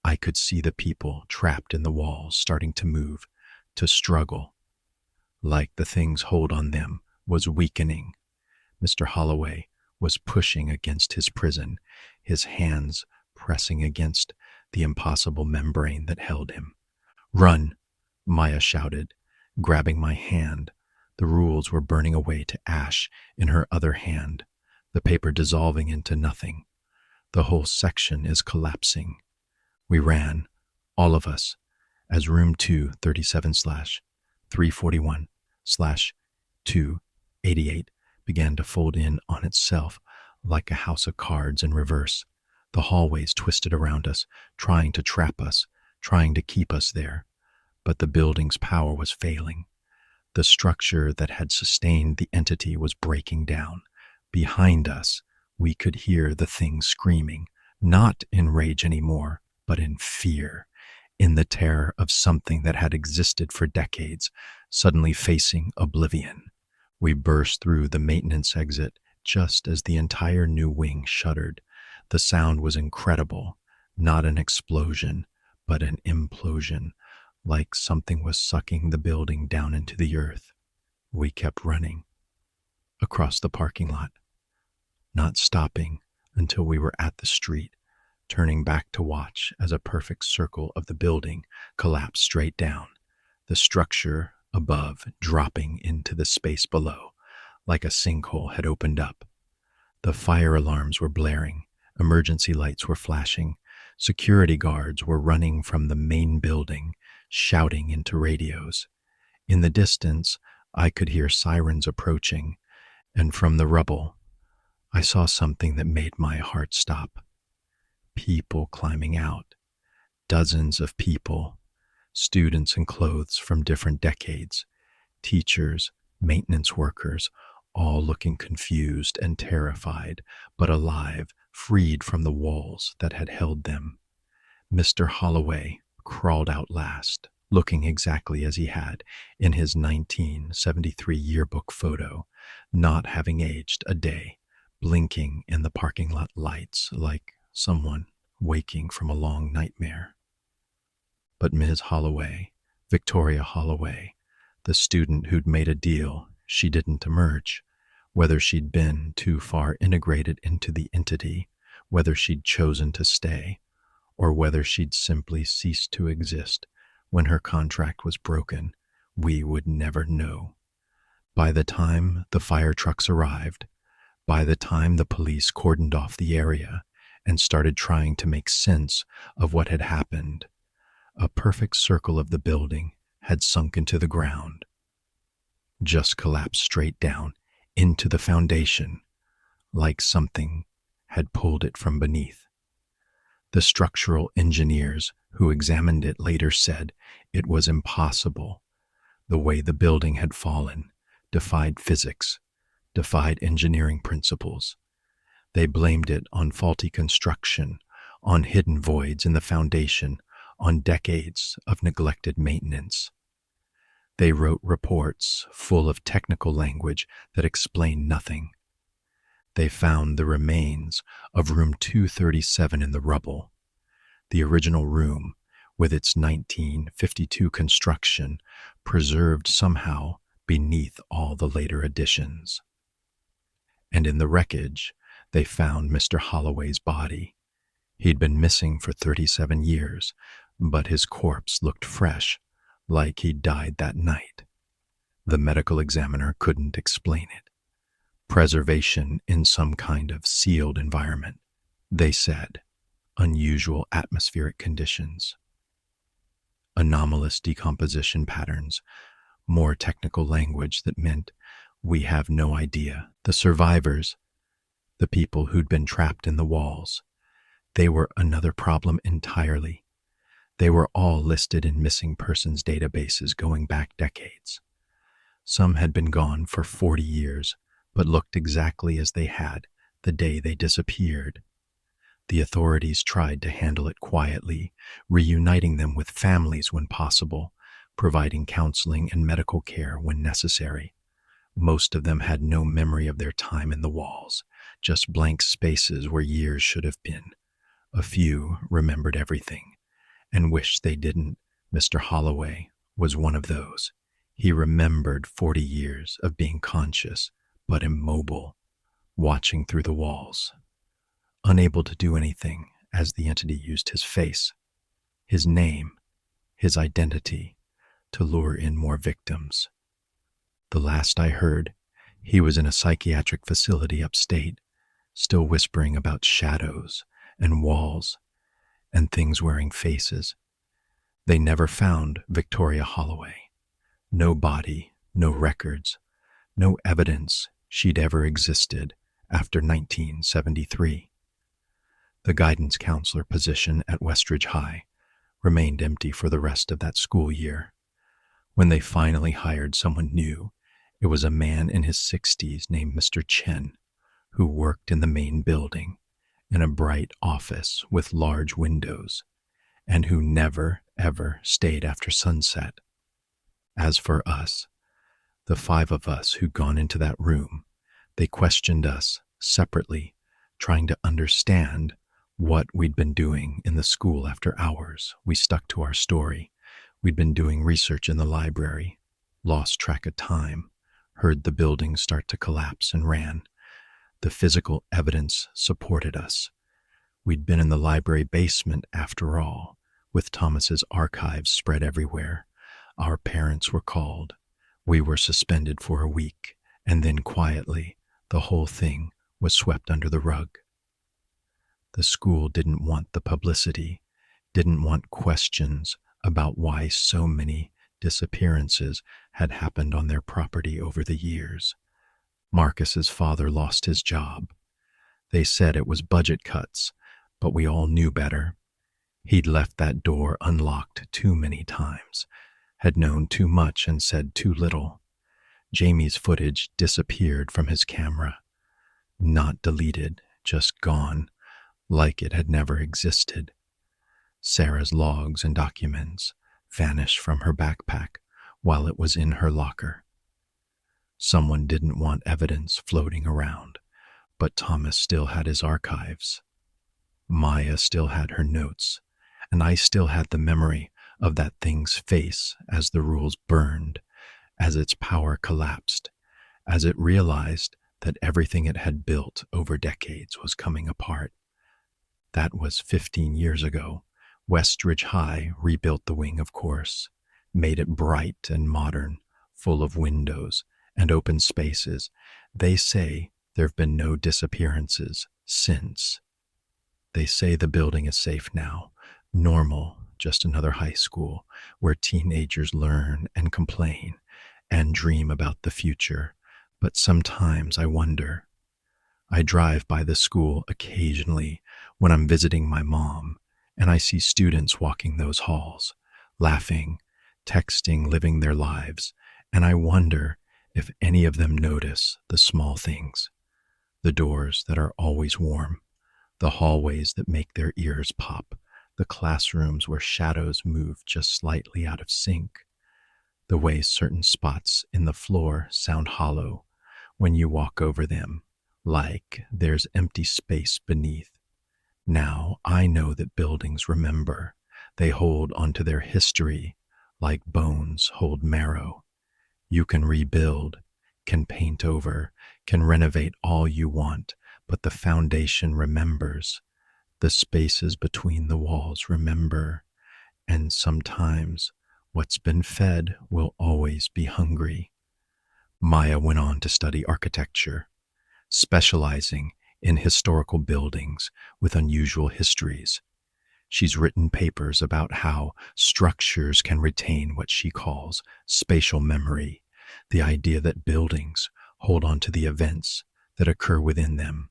I could see the people trapped in the walls starting to move, to struggle, like the thing's hold on them was weakening. Mr. Holloway was pushing against his prison, his hands pressing against the impossible membrane that held him. "Run," Maya shouted, grabbing my hand. The rules were burning away to ash in her other hand, the paper dissolving into nothing. The whole section is collapsing. We ran, all of us, as room 237/341/288 began to fold in on itself like a house of cards in reverse. The hallways twisted around us, trying to trap us, trying to keep us there. But the building's power was failing. The structure that had sustained the entity was breaking down. Behind us, we could hear the thing screaming, not in rage anymore, but in fear, in the terror of something that had existed for decades, suddenly facing oblivion. We burst through the maintenance exit just as the entire new wing shuddered. The sound was incredible, not an explosion, but an implosion, like something was sucking the building down into the earth. We kept running across the parking lot, not stopping until we were at the street, turning back to watch as a perfect circle of the building collapsed straight down, the structure above dropping into the space below, like a sinkhole had opened up. The fire alarms were blaring, emergency lights were flashing, security guards were running from the main building, shouting into radios. In the distance, I could hear sirens approaching, and from the rubble, I saw something that made my heart stop. People climbing out, dozens of people, students in clothes from different decades, teachers, maintenance workers, all looking confused and terrified, but alive, freed from the walls that had held them. Mr. Holloway crawled out last, looking exactly as he had in his 1973 yearbook photo, not having aged a day, blinking in the parking lot lights like someone waking from a long nightmare. But Ms. Holloway, Victoria Holloway, the student who'd made a deal, she didn't emerge. Whether she'd been too far integrated into the entity, whether she'd chosen to stay, or whether she'd simply ceased to exist when her contract was broken, we would never know. By the time the fire trucks arrived, by the time the police cordoned off the area and started trying to make sense of what had happened, a perfect circle of the building had sunk into the ground, just collapsed straight down into the foundation, like something had pulled it from beneath. The structural engineers who examined it later said it was impossible. The way the building had fallen defied physics, defied engineering principles. They blamed it on faulty construction, on hidden voids in the foundation, on decades of neglected maintenance. They wrote reports full of technical language that explained nothing. They found the remains of room 237 in the rubble, the original room with its 1952 construction preserved somehow beneath all the later additions. And in the wreckage, they found Mr. Holloway's body. He'd been missing for 37 years, but his corpse looked fresh, like he'd died that night. The medical examiner couldn't explain it. Preservation in some kind of sealed environment, they said. Unusual atmospheric conditions. Anomalous decomposition patterns, more technical language that meant we have no idea. The survivors, the people who'd been trapped in the walls, they were another problem entirely. They were all listed in missing persons databases going back decades. Some had been gone for 40 years, but looked exactly as they had the day they disappeared. The authorities tried to handle it quietly, reuniting them with families when possible, providing counseling and medical care when necessary. Most of them had no memory of their time in the walls, just blank spaces where years should have been. A few remembered everything and wished they didn't. Mr. Holloway was one of those. He remembered 40 years of being conscious but immobile, watching through the walls, unable to do anything as the entity used his face, his name, his identity to lure in more victims. The last I heard, he was in a psychiatric facility upstate, still whispering about shadows and walls and things wearing faces. They never found Victoria Holloway. No body, no records, no evidence she'd ever existed after 1973. The guidance counselor position at Westridge High remained empty for the rest of that school year. When they finally hired someone new, it was a man in his 60s named Mr. Chen, who worked in the main building, in a bright office with large windows, and who never, ever stayed after sunset. As for us, the 5 of us who'd gone into that room, they questioned us separately, trying to understand what we'd been doing in the school after hours. We stuck to our story. We'd been doing research in the library, lost track of time, heard the building start to collapse and ran. The physical evidence supported us. We'd been in the library basement after all, with Thomas's archives spread everywhere. Our parents were called. We were suspended for a week, and then quietly, the whole thing was swept under the rug. The school didn't want the publicity, didn't want questions about why so many disappearances had happened on their property over the years. Marcus's father lost his job. They said it was budget cuts, but we all knew better. He'd left that door unlocked too many times, had known too much and said too little. Jamie's footage disappeared from his camera. Not deleted, just gone, like it had never existed. Sarah's logs and documents vanished from her backpack while it was in her locker. Someone didn't want evidence floating around, but Thomas still had his archives. Maya still had her notes, and I still had the memory of that thing's face as the rules burned, as its power collapsed, as it realized that everything it had built over decades was coming apart. That was 15 years ago. Westridge High rebuilt the wing, of course, made it bright and modern, full of windows and open spaces. They say there have been no disappearances since. They say the building is safe now, normal, just another high school where teenagers learn and complain and dream about the future. But sometimes I wonder. I drive by the school occasionally when I'm visiting my mom, and I see students walking those halls, laughing, texting, living their lives, and I wonder if any of them notice the small things, the doors that are always warm, the hallways that make their ears pop, the classrooms where shadows move just slightly out of sync, the way certain spots in the floor sound hollow when you walk over them, like there's empty space beneath. Now I know that buildings remember. They hold onto their history like bones hold marrow. You can rebuild, can paint over, can renovate all you want, but the foundation remembers. The spaces between the walls remember. And sometimes what's been fed will always be hungry. Maya went on to study architecture, specializing in historical buildings with unusual histories. She's written papers about how structures can retain what she calls spatial memory, the idea that buildings hold on to the events that occur within them.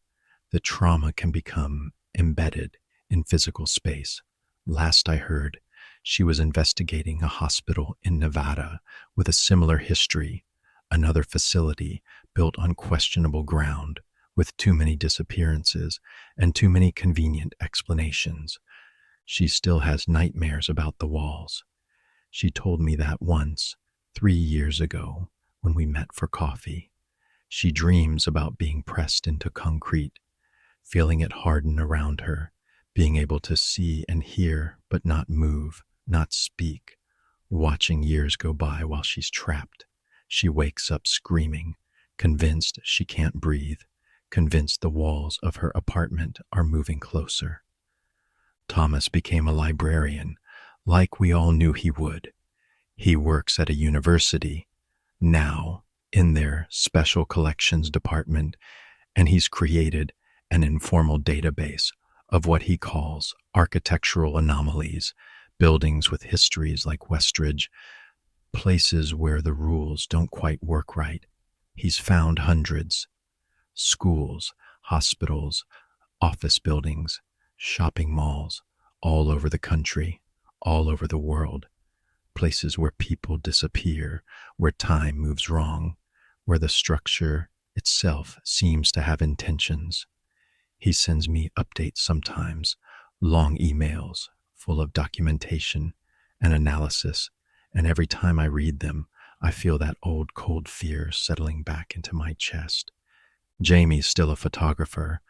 The trauma can become embedded in physical space. Last I heard, she was investigating a hospital in Nevada with a similar history, another facility built on questionable ground, with too many disappearances and too many convenient explanations. She still has nightmares about the walls. She told me that once, 3 years ago, when we met for coffee. She dreams about being pressed into concrete, feeling it harden around her, being able to see and hear but not move, not speak, watching years go by while she's trapped. She wakes up screaming, convinced she can't breathe, convinced the walls of her apartment are moving closer. Thomas became a librarian, like we all knew he would. He works at a university, now in their special collections department, and he's created an informal database of what he calls architectural anomalies, buildings with histories like Westridge, places where the rules don't quite work right. He's found hundreds. Schools, hospitals, office buildings, shopping malls, all over the country, all over the world. Places where people disappear, where time moves wrong, where the structure itself seems to have intentions. He sends me updates sometimes, long emails full of documentation and analysis, and every time I read them, I feel that old cold fear settling back into my chest. Jamie's still a photographer,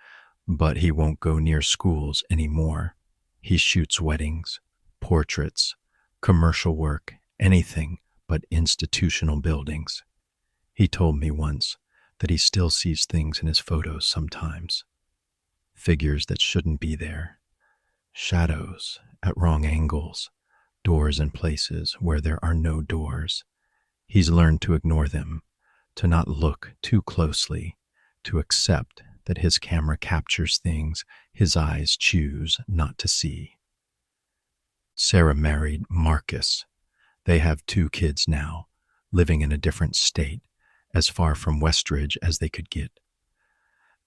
but he won't go near schools anymore. He shoots weddings, portraits, commercial work, anything but institutional buildings. He told me once that he still sees things in his photos sometimes. Figures that shouldn't be there, shadows at wrong angles, doors in places where there are no doors. He's learned to ignore them, to not look too closely, to accept that his camera captures things his eyes choose not to see. Sarah married Marcus. They have 2 kids now, living in a different state, as far from Westridge as they could get.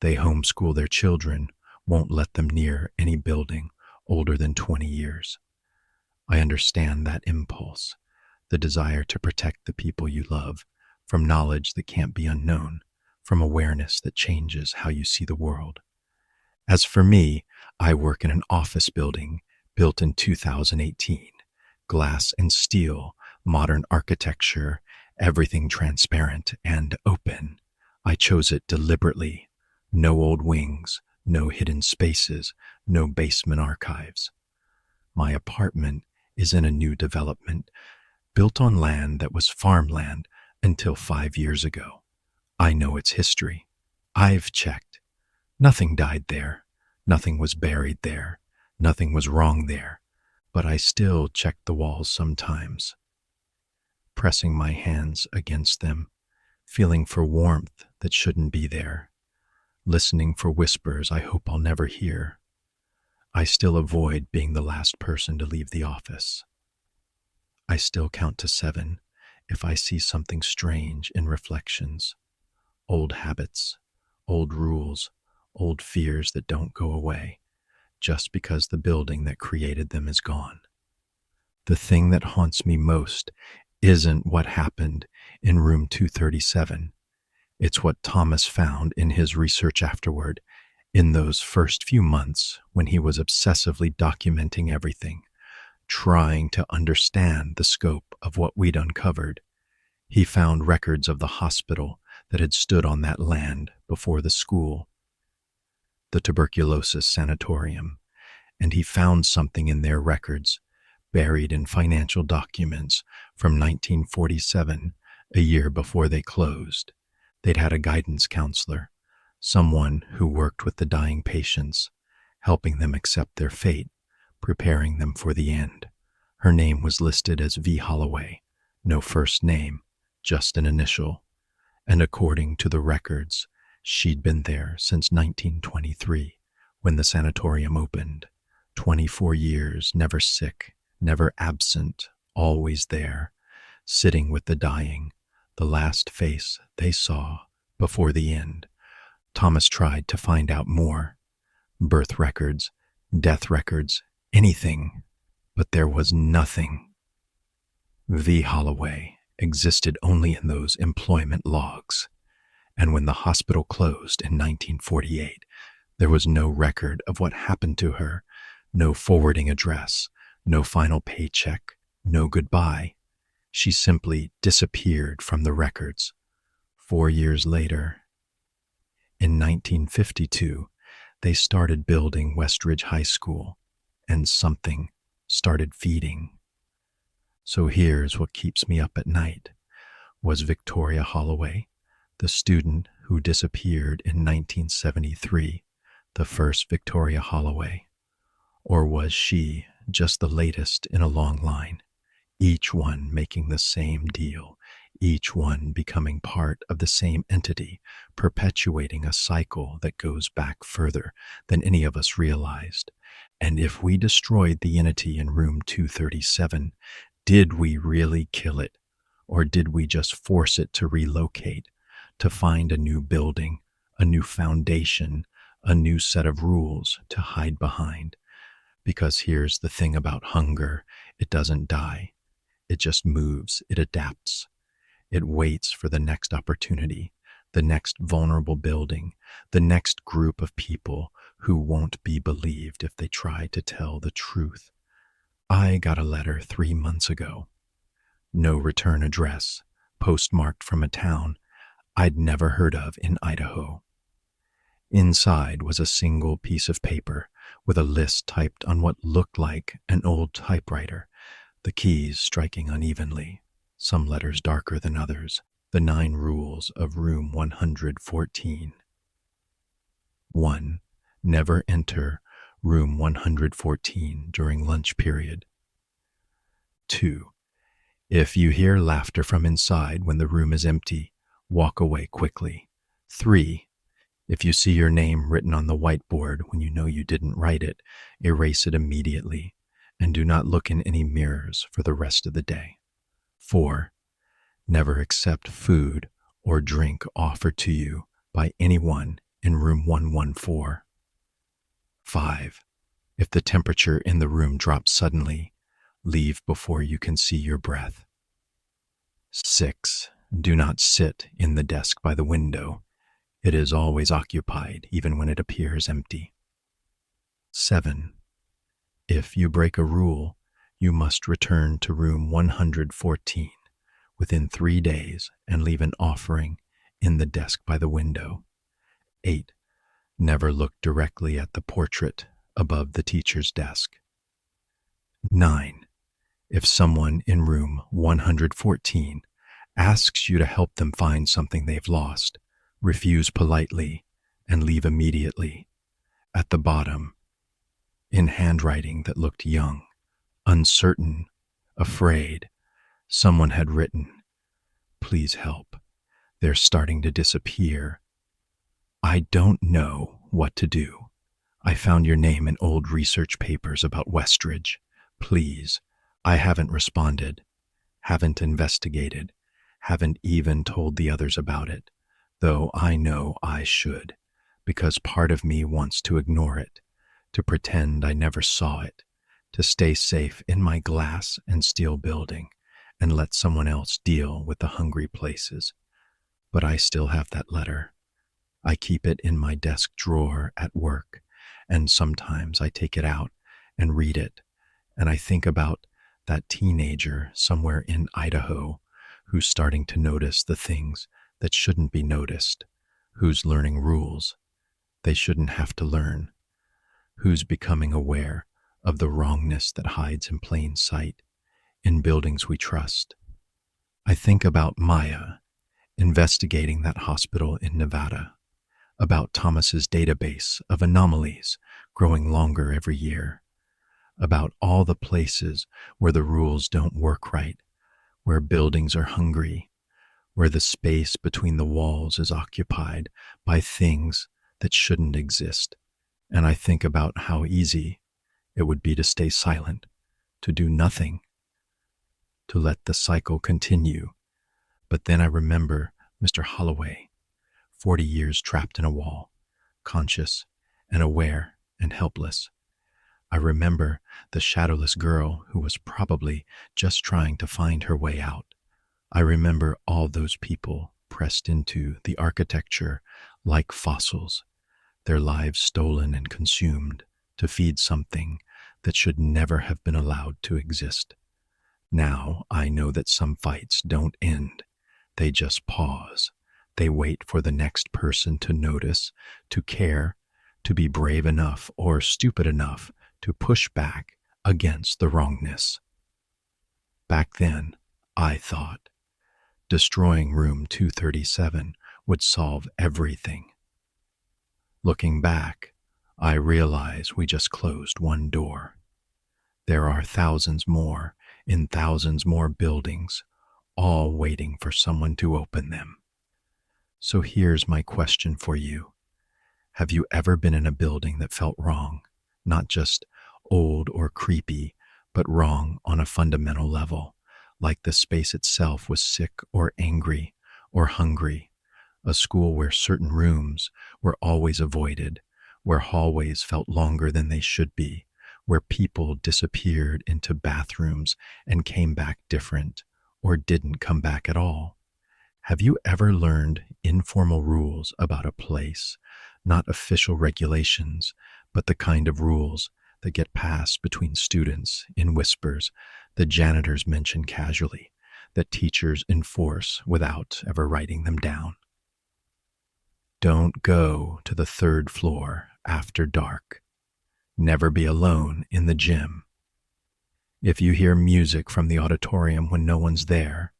They homeschool their children, won't let them near any building older than 20 years. I understand that impulse, the desire to protect the people you love from knowledge that can't be unknown, from awareness that changes how you see the world. As for me, I work in an office building built in 2018, glass and steel, modern architecture, everything transparent and open. I chose it deliberately. No old wings, no hidden spaces, no basement archives. My apartment is in a new development, built on land that was farmland until 5 years ago. I know its history. I've checked. Nothing died there. Nothing was buried there. Nothing was wrong there. But I still check the walls sometimes, pressing my hands against them, feeling for warmth that shouldn't be there, listening for whispers I hope I'll never hear. I still avoid being the last person to leave the office. I still count to 7 if I see something strange in reflections. Old habits, old rules, old fears that don't go away just because the building that created them is gone. The thing that haunts me most isn't what happened in room 237. It's what Thomas found in his research afterward, in those first few months when he was obsessively documenting everything, trying to understand the scope of what we'd uncovered. He found records of the hospital that had stood on that land before the school, the tuberculosis sanatorium, and he found something in their records, buried in financial documents from 1947, a year before they closed. They'd had a guidance counselor, someone who worked with the dying patients, helping them accept their fate, preparing them for the end. Her name was listed as V. Holloway, no first name, just an initial. And according to the records, she'd been there since 1923, when the sanatorium opened. 24 years, never sick, never absent, always there, sitting with the dying, the last face they saw before the end. Thomas tried to find out more. Birth records, death records, anything, but there was nothing. V. Holloway existed only in those employment logs. And when the hospital closed in 1948, there was no record of what happened to her, no forwarding address, no final paycheck, no goodbye. She simply disappeared from the records. 4 years later, in 1952, they started building Westridge High School, and something started feeding. So here's what keeps me up at night. Was Victoria Holloway, the student who disappeared in 1973, the first Victoria Holloway? Or was she just the latest in a long line, each one making the same deal, each one becoming part of the same entity, perpetuating a cycle that goes back further than any of us realized? And if we destroyed the entity in room 237, did we really kill it? Or did we just force it to relocate, to find a new building, a new foundation, a new set of rules to hide behind. Because here's the thing about hunger, it doesn't die, it just moves, it adapts. It waits for the next opportunity, the next vulnerable building, the next group of people who won't be believed if they try to tell the truth. I got a letter 3 months ago. No return address, postmarked from a town I'd never heard of in Idaho. Inside was a single piece of paper with a list typed on what looked like an old typewriter, the keys striking unevenly, some letters darker than others, the 9 rules of room 114. 1. Never enter room 114 during lunch period. 2. If you hear laughter from inside when the room is empty, walk away quickly. 3. If you see your name written on the whiteboard when you know you didn't write it, erase it immediately, and do not look in any mirrors for the rest of the day. 4. Never accept food or drink offered to you by anyone in room 114. 5. If the temperature in the room drops suddenly, leave before you can see your breath. 6. Do not sit in the desk by the window. It is always occupied, even when it appears empty. 7. If you break a rule, you must return to room 114 within 3 days and leave an offering in the desk by the window. 8. Never look directly at the portrait above the teacher's desk. 9. If someone in room 114 asks you to help them find something they've lost, refuse politely and leave immediately. At the bottom, in handwriting that looked young, uncertain, afraid, someone had written, "Please help. They're starting to disappear. I don't know what to do. I found your name in old research papers about Westridge. Please." I haven't responded, haven't investigated, haven't even told the others about it, though I know I should, because part of me wants to ignore it, to pretend I never saw it, to stay safe in my glass and steel building, and let someone else deal with the hungry places. But I still have that letter. I keep it in my desk drawer at work, and sometimes I take it out and read it, and I think about that teenager somewhere in Idaho who's starting to notice the things that shouldn't be noticed, who's learning rules they shouldn't have to learn, who's becoming aware of the wrongness that hides in plain sight in buildings we trust. I think about Maya investigating that hospital in Nevada, about Thomas's database of anomalies growing longer every year, about all the places where the rules don't work right, where buildings are hungry, where the space between the walls is occupied by things that shouldn't exist. And I think about how easy it would be to stay silent, to do nothing, to let the cycle continue. But then I remember Mr. Holloway, 40 years trapped in a wall, conscious and aware and helpless. I remember the shadowless girl who was probably just trying to find her way out. I remember all those people pressed into the architecture like fossils, their lives stolen and consumed to feed something that should never have been allowed to exist. Now I know that some fights don't end. They just pause. They wait for the next person to notice, to care, to be brave enough or stupid enough to push back against the wrongness. Back then, I thought destroying room 237 would solve everything. Looking back, I realize we just closed one door. There are thousands more in thousands more buildings, all waiting for someone to open them. So here's my question for you. Have you ever been in a building that felt wrong, not just old or creepy, but wrong on a fundamental level, like the space itself was sick or angry or hungry, a school where certain rooms were always avoided, where hallways felt longer than they should be, where people disappeared into bathrooms and came back different or didn't come back at all. Have you ever learned informal rules about a place, not official regulations, but the kind of rules that get passed between students in whispers, that janitors mention casually, that teachers enforce without ever writing them down? Don't go to the third floor after dark. Never be alone in the gym. If you hear music from the auditorium when no one's there,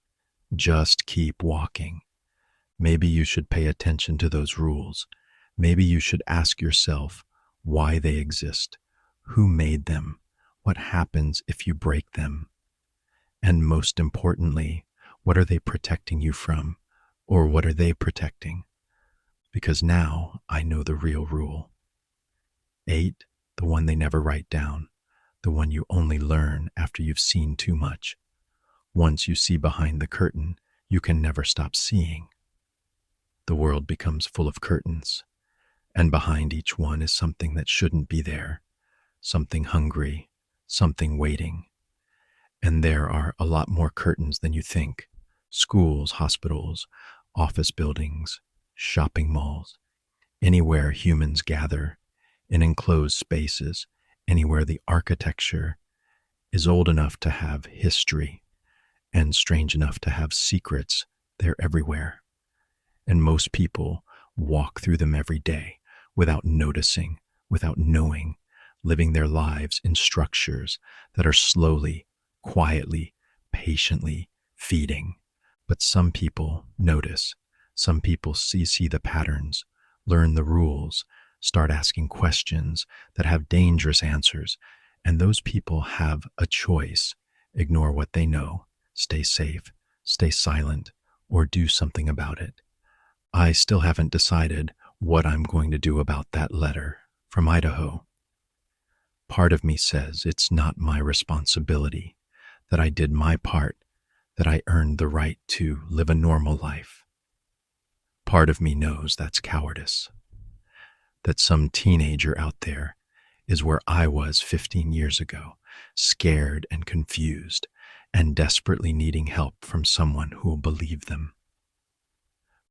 just keep walking. Maybe you should pay attention to those rules. Maybe you should ask yourself why they exist, who made them, what happens if you break them, and most importantly, what are they protecting you from, or what are they protecting? Because now I know the real rule. 8, the one they never write down, the one you only learn after you've seen too much. Once you see behind the curtain, you can never stop seeing. The world becomes full of curtains, and behind each one is something that shouldn't be there, something hungry, something waiting. And there are a lot more curtains than you think. Schools, hospitals, office buildings, shopping malls, anywhere humans gather, in enclosed spaces, anywhere the architecture is old enough to have history and strange enough to have secrets, they're everywhere. And most people walk through them every day without noticing, without knowing, living their lives in structures that are slowly, quietly, patiently feeding. But some people notice. Some people see the patterns, learn the rules, start asking questions that have dangerous answers. And those people have a choice. Ignore what they know, stay safe, stay silent, or do something about it. I still haven't decided what I'm going to do about that letter from Idaho. Part of me says it's not my responsibility, that I did my part, that I earned the right to live a normal life. Part of me knows that's cowardice, that some teenager out there is where I was 15 years ago, scared and confused, and desperately needing help from someone who will believe them.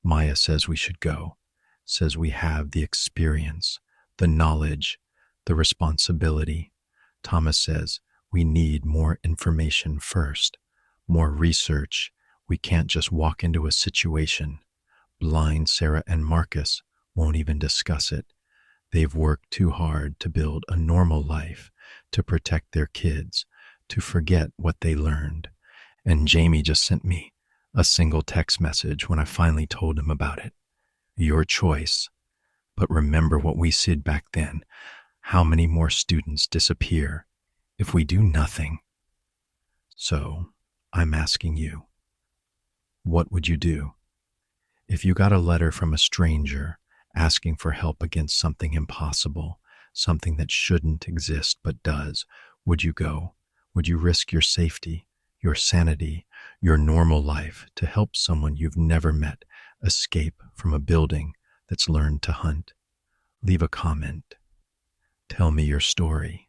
Maya says we should go, says we have the experience, the knowledge, the responsibility. Thomas says we need more information first, more research. We can't just walk into a situation. Blind Sarah and Marcus won't even discuss it. They've worked too hard to build a normal life, to protect their kids, to forget what they learned. And Jamie just sent me a single text message when I finally told him about it. Your choice. But remember what we said back then. How many more students disappear if we do nothing? So I'm asking you, what would you do? If you got a letter from a stranger asking for help against something impossible, something that shouldn't exist but does, would you go? Would you risk your safety, your sanity, your normal life to help someone you've never met escape from a building that's learned to hunt? Leave a comment. Tell me your story.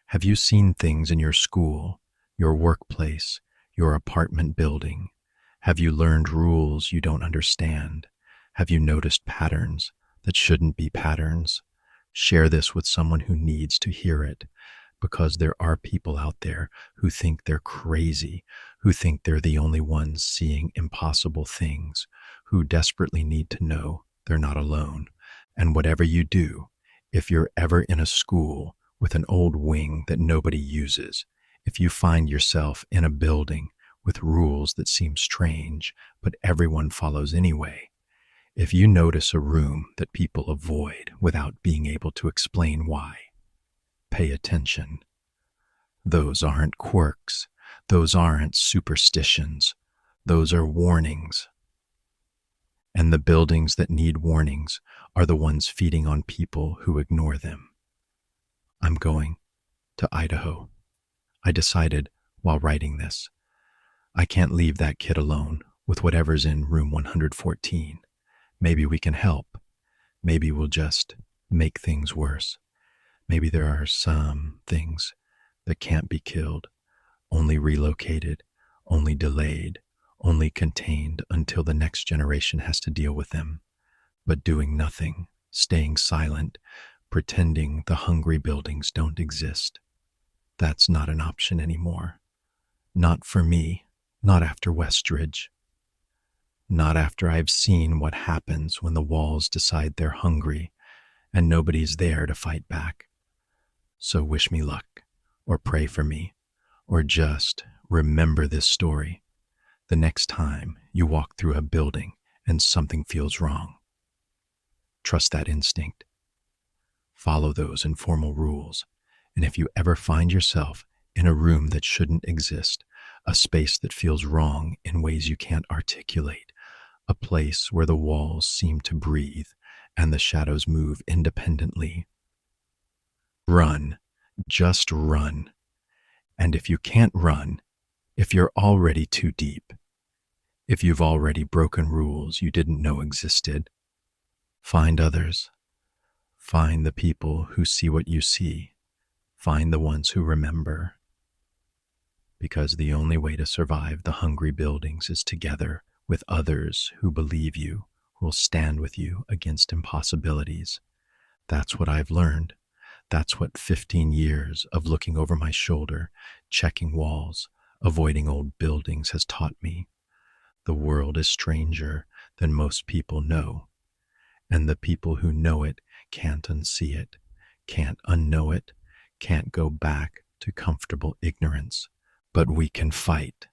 Have you seen things in your school, your workplace, your apartment building? Have you learned rules you don't understand? Have you noticed patterns that shouldn't be patterns? Share this with someone who needs to hear it, because there are people out there who think they're crazy, who think they're the only ones seeing impossible things, who desperately need to know they're not alone. And whatever you do, if you're ever in a school with an old wing that nobody uses, if you find yourself in a building with rules that seem strange, but everyone follows anyway, if you notice a room that people avoid without being able to explain why, pay attention. Those aren't quirks. Those aren't superstitions. Those are warnings. And the buildings that need warnings are the ones feeding on people who ignore them. I'm going to Idaho. I decided while writing this, I can't leave that kid alone with whatever's in room 114. Maybe we can help. Maybe we'll just make things worse. Maybe there are some things that can't be killed, only relocated, only delayed, only contained until the next generation has to deal with them. But doing nothing, staying silent, pretending the hungry buildings don't exist, that's not an option anymore. Not for me, not after Westridge. Not after I've seen what happens when the walls decide they're hungry and nobody's there to fight back. So wish me luck, or pray for me, or just remember this story the next time you walk through a building and something feels wrong. Trust that instinct. Follow those informal rules. And if you ever find yourself in a room that shouldn't exist, a space that feels wrong in ways you can't articulate, a place where the walls seem to breathe and the shadows move independently, run, just run. And if you can't run, if you're already too deep, if you've already broken rules you didn't know existed, find others. Find the people who see what you see. Find the ones who remember. Because the only way to survive the hungry buildings is together with others who believe you, who will stand with you against impossibilities. That's what I've learned. That's what 15 years of looking over my shoulder, checking walls, avoiding old buildings has taught me. The world is stranger than most people know, and the people who know it can't unsee it, can't unknow it, can't go back to comfortable ignorance, but we can fight.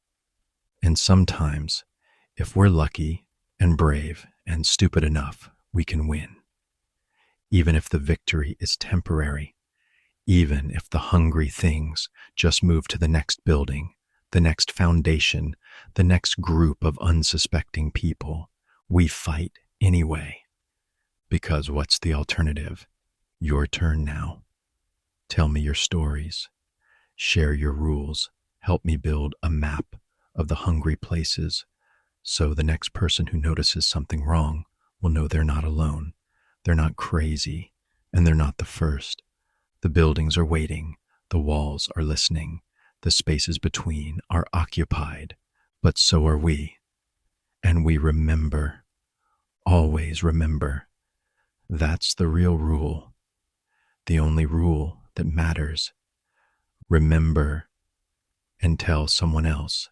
And sometimes, if we're lucky and brave and stupid enough, we can win. Even if the victory is temporary, even if the hungry things just move to the next building, the next foundation, the next group of unsuspecting people, we fight anyway. Because what's the alternative? Your turn now. Tell me your stories. Share your rules. Help me build a map of the hungry places so the next person who notices something wrong will know they're not alone. They're not crazy, and they're not the first. The buildings are waiting. The walls are listening. The spaces between are occupied, but so are we. And we remember, always remember. That's the real rule, the only rule that matters. Remember and tell someone else,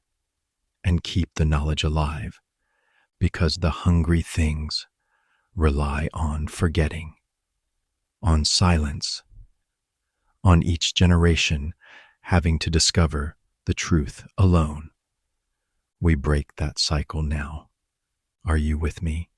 and keep the knowledge alive, because the hungry things rely on forgetting, on silence, on each generation having to discover the truth alone. We break that cycle now. Are you with me?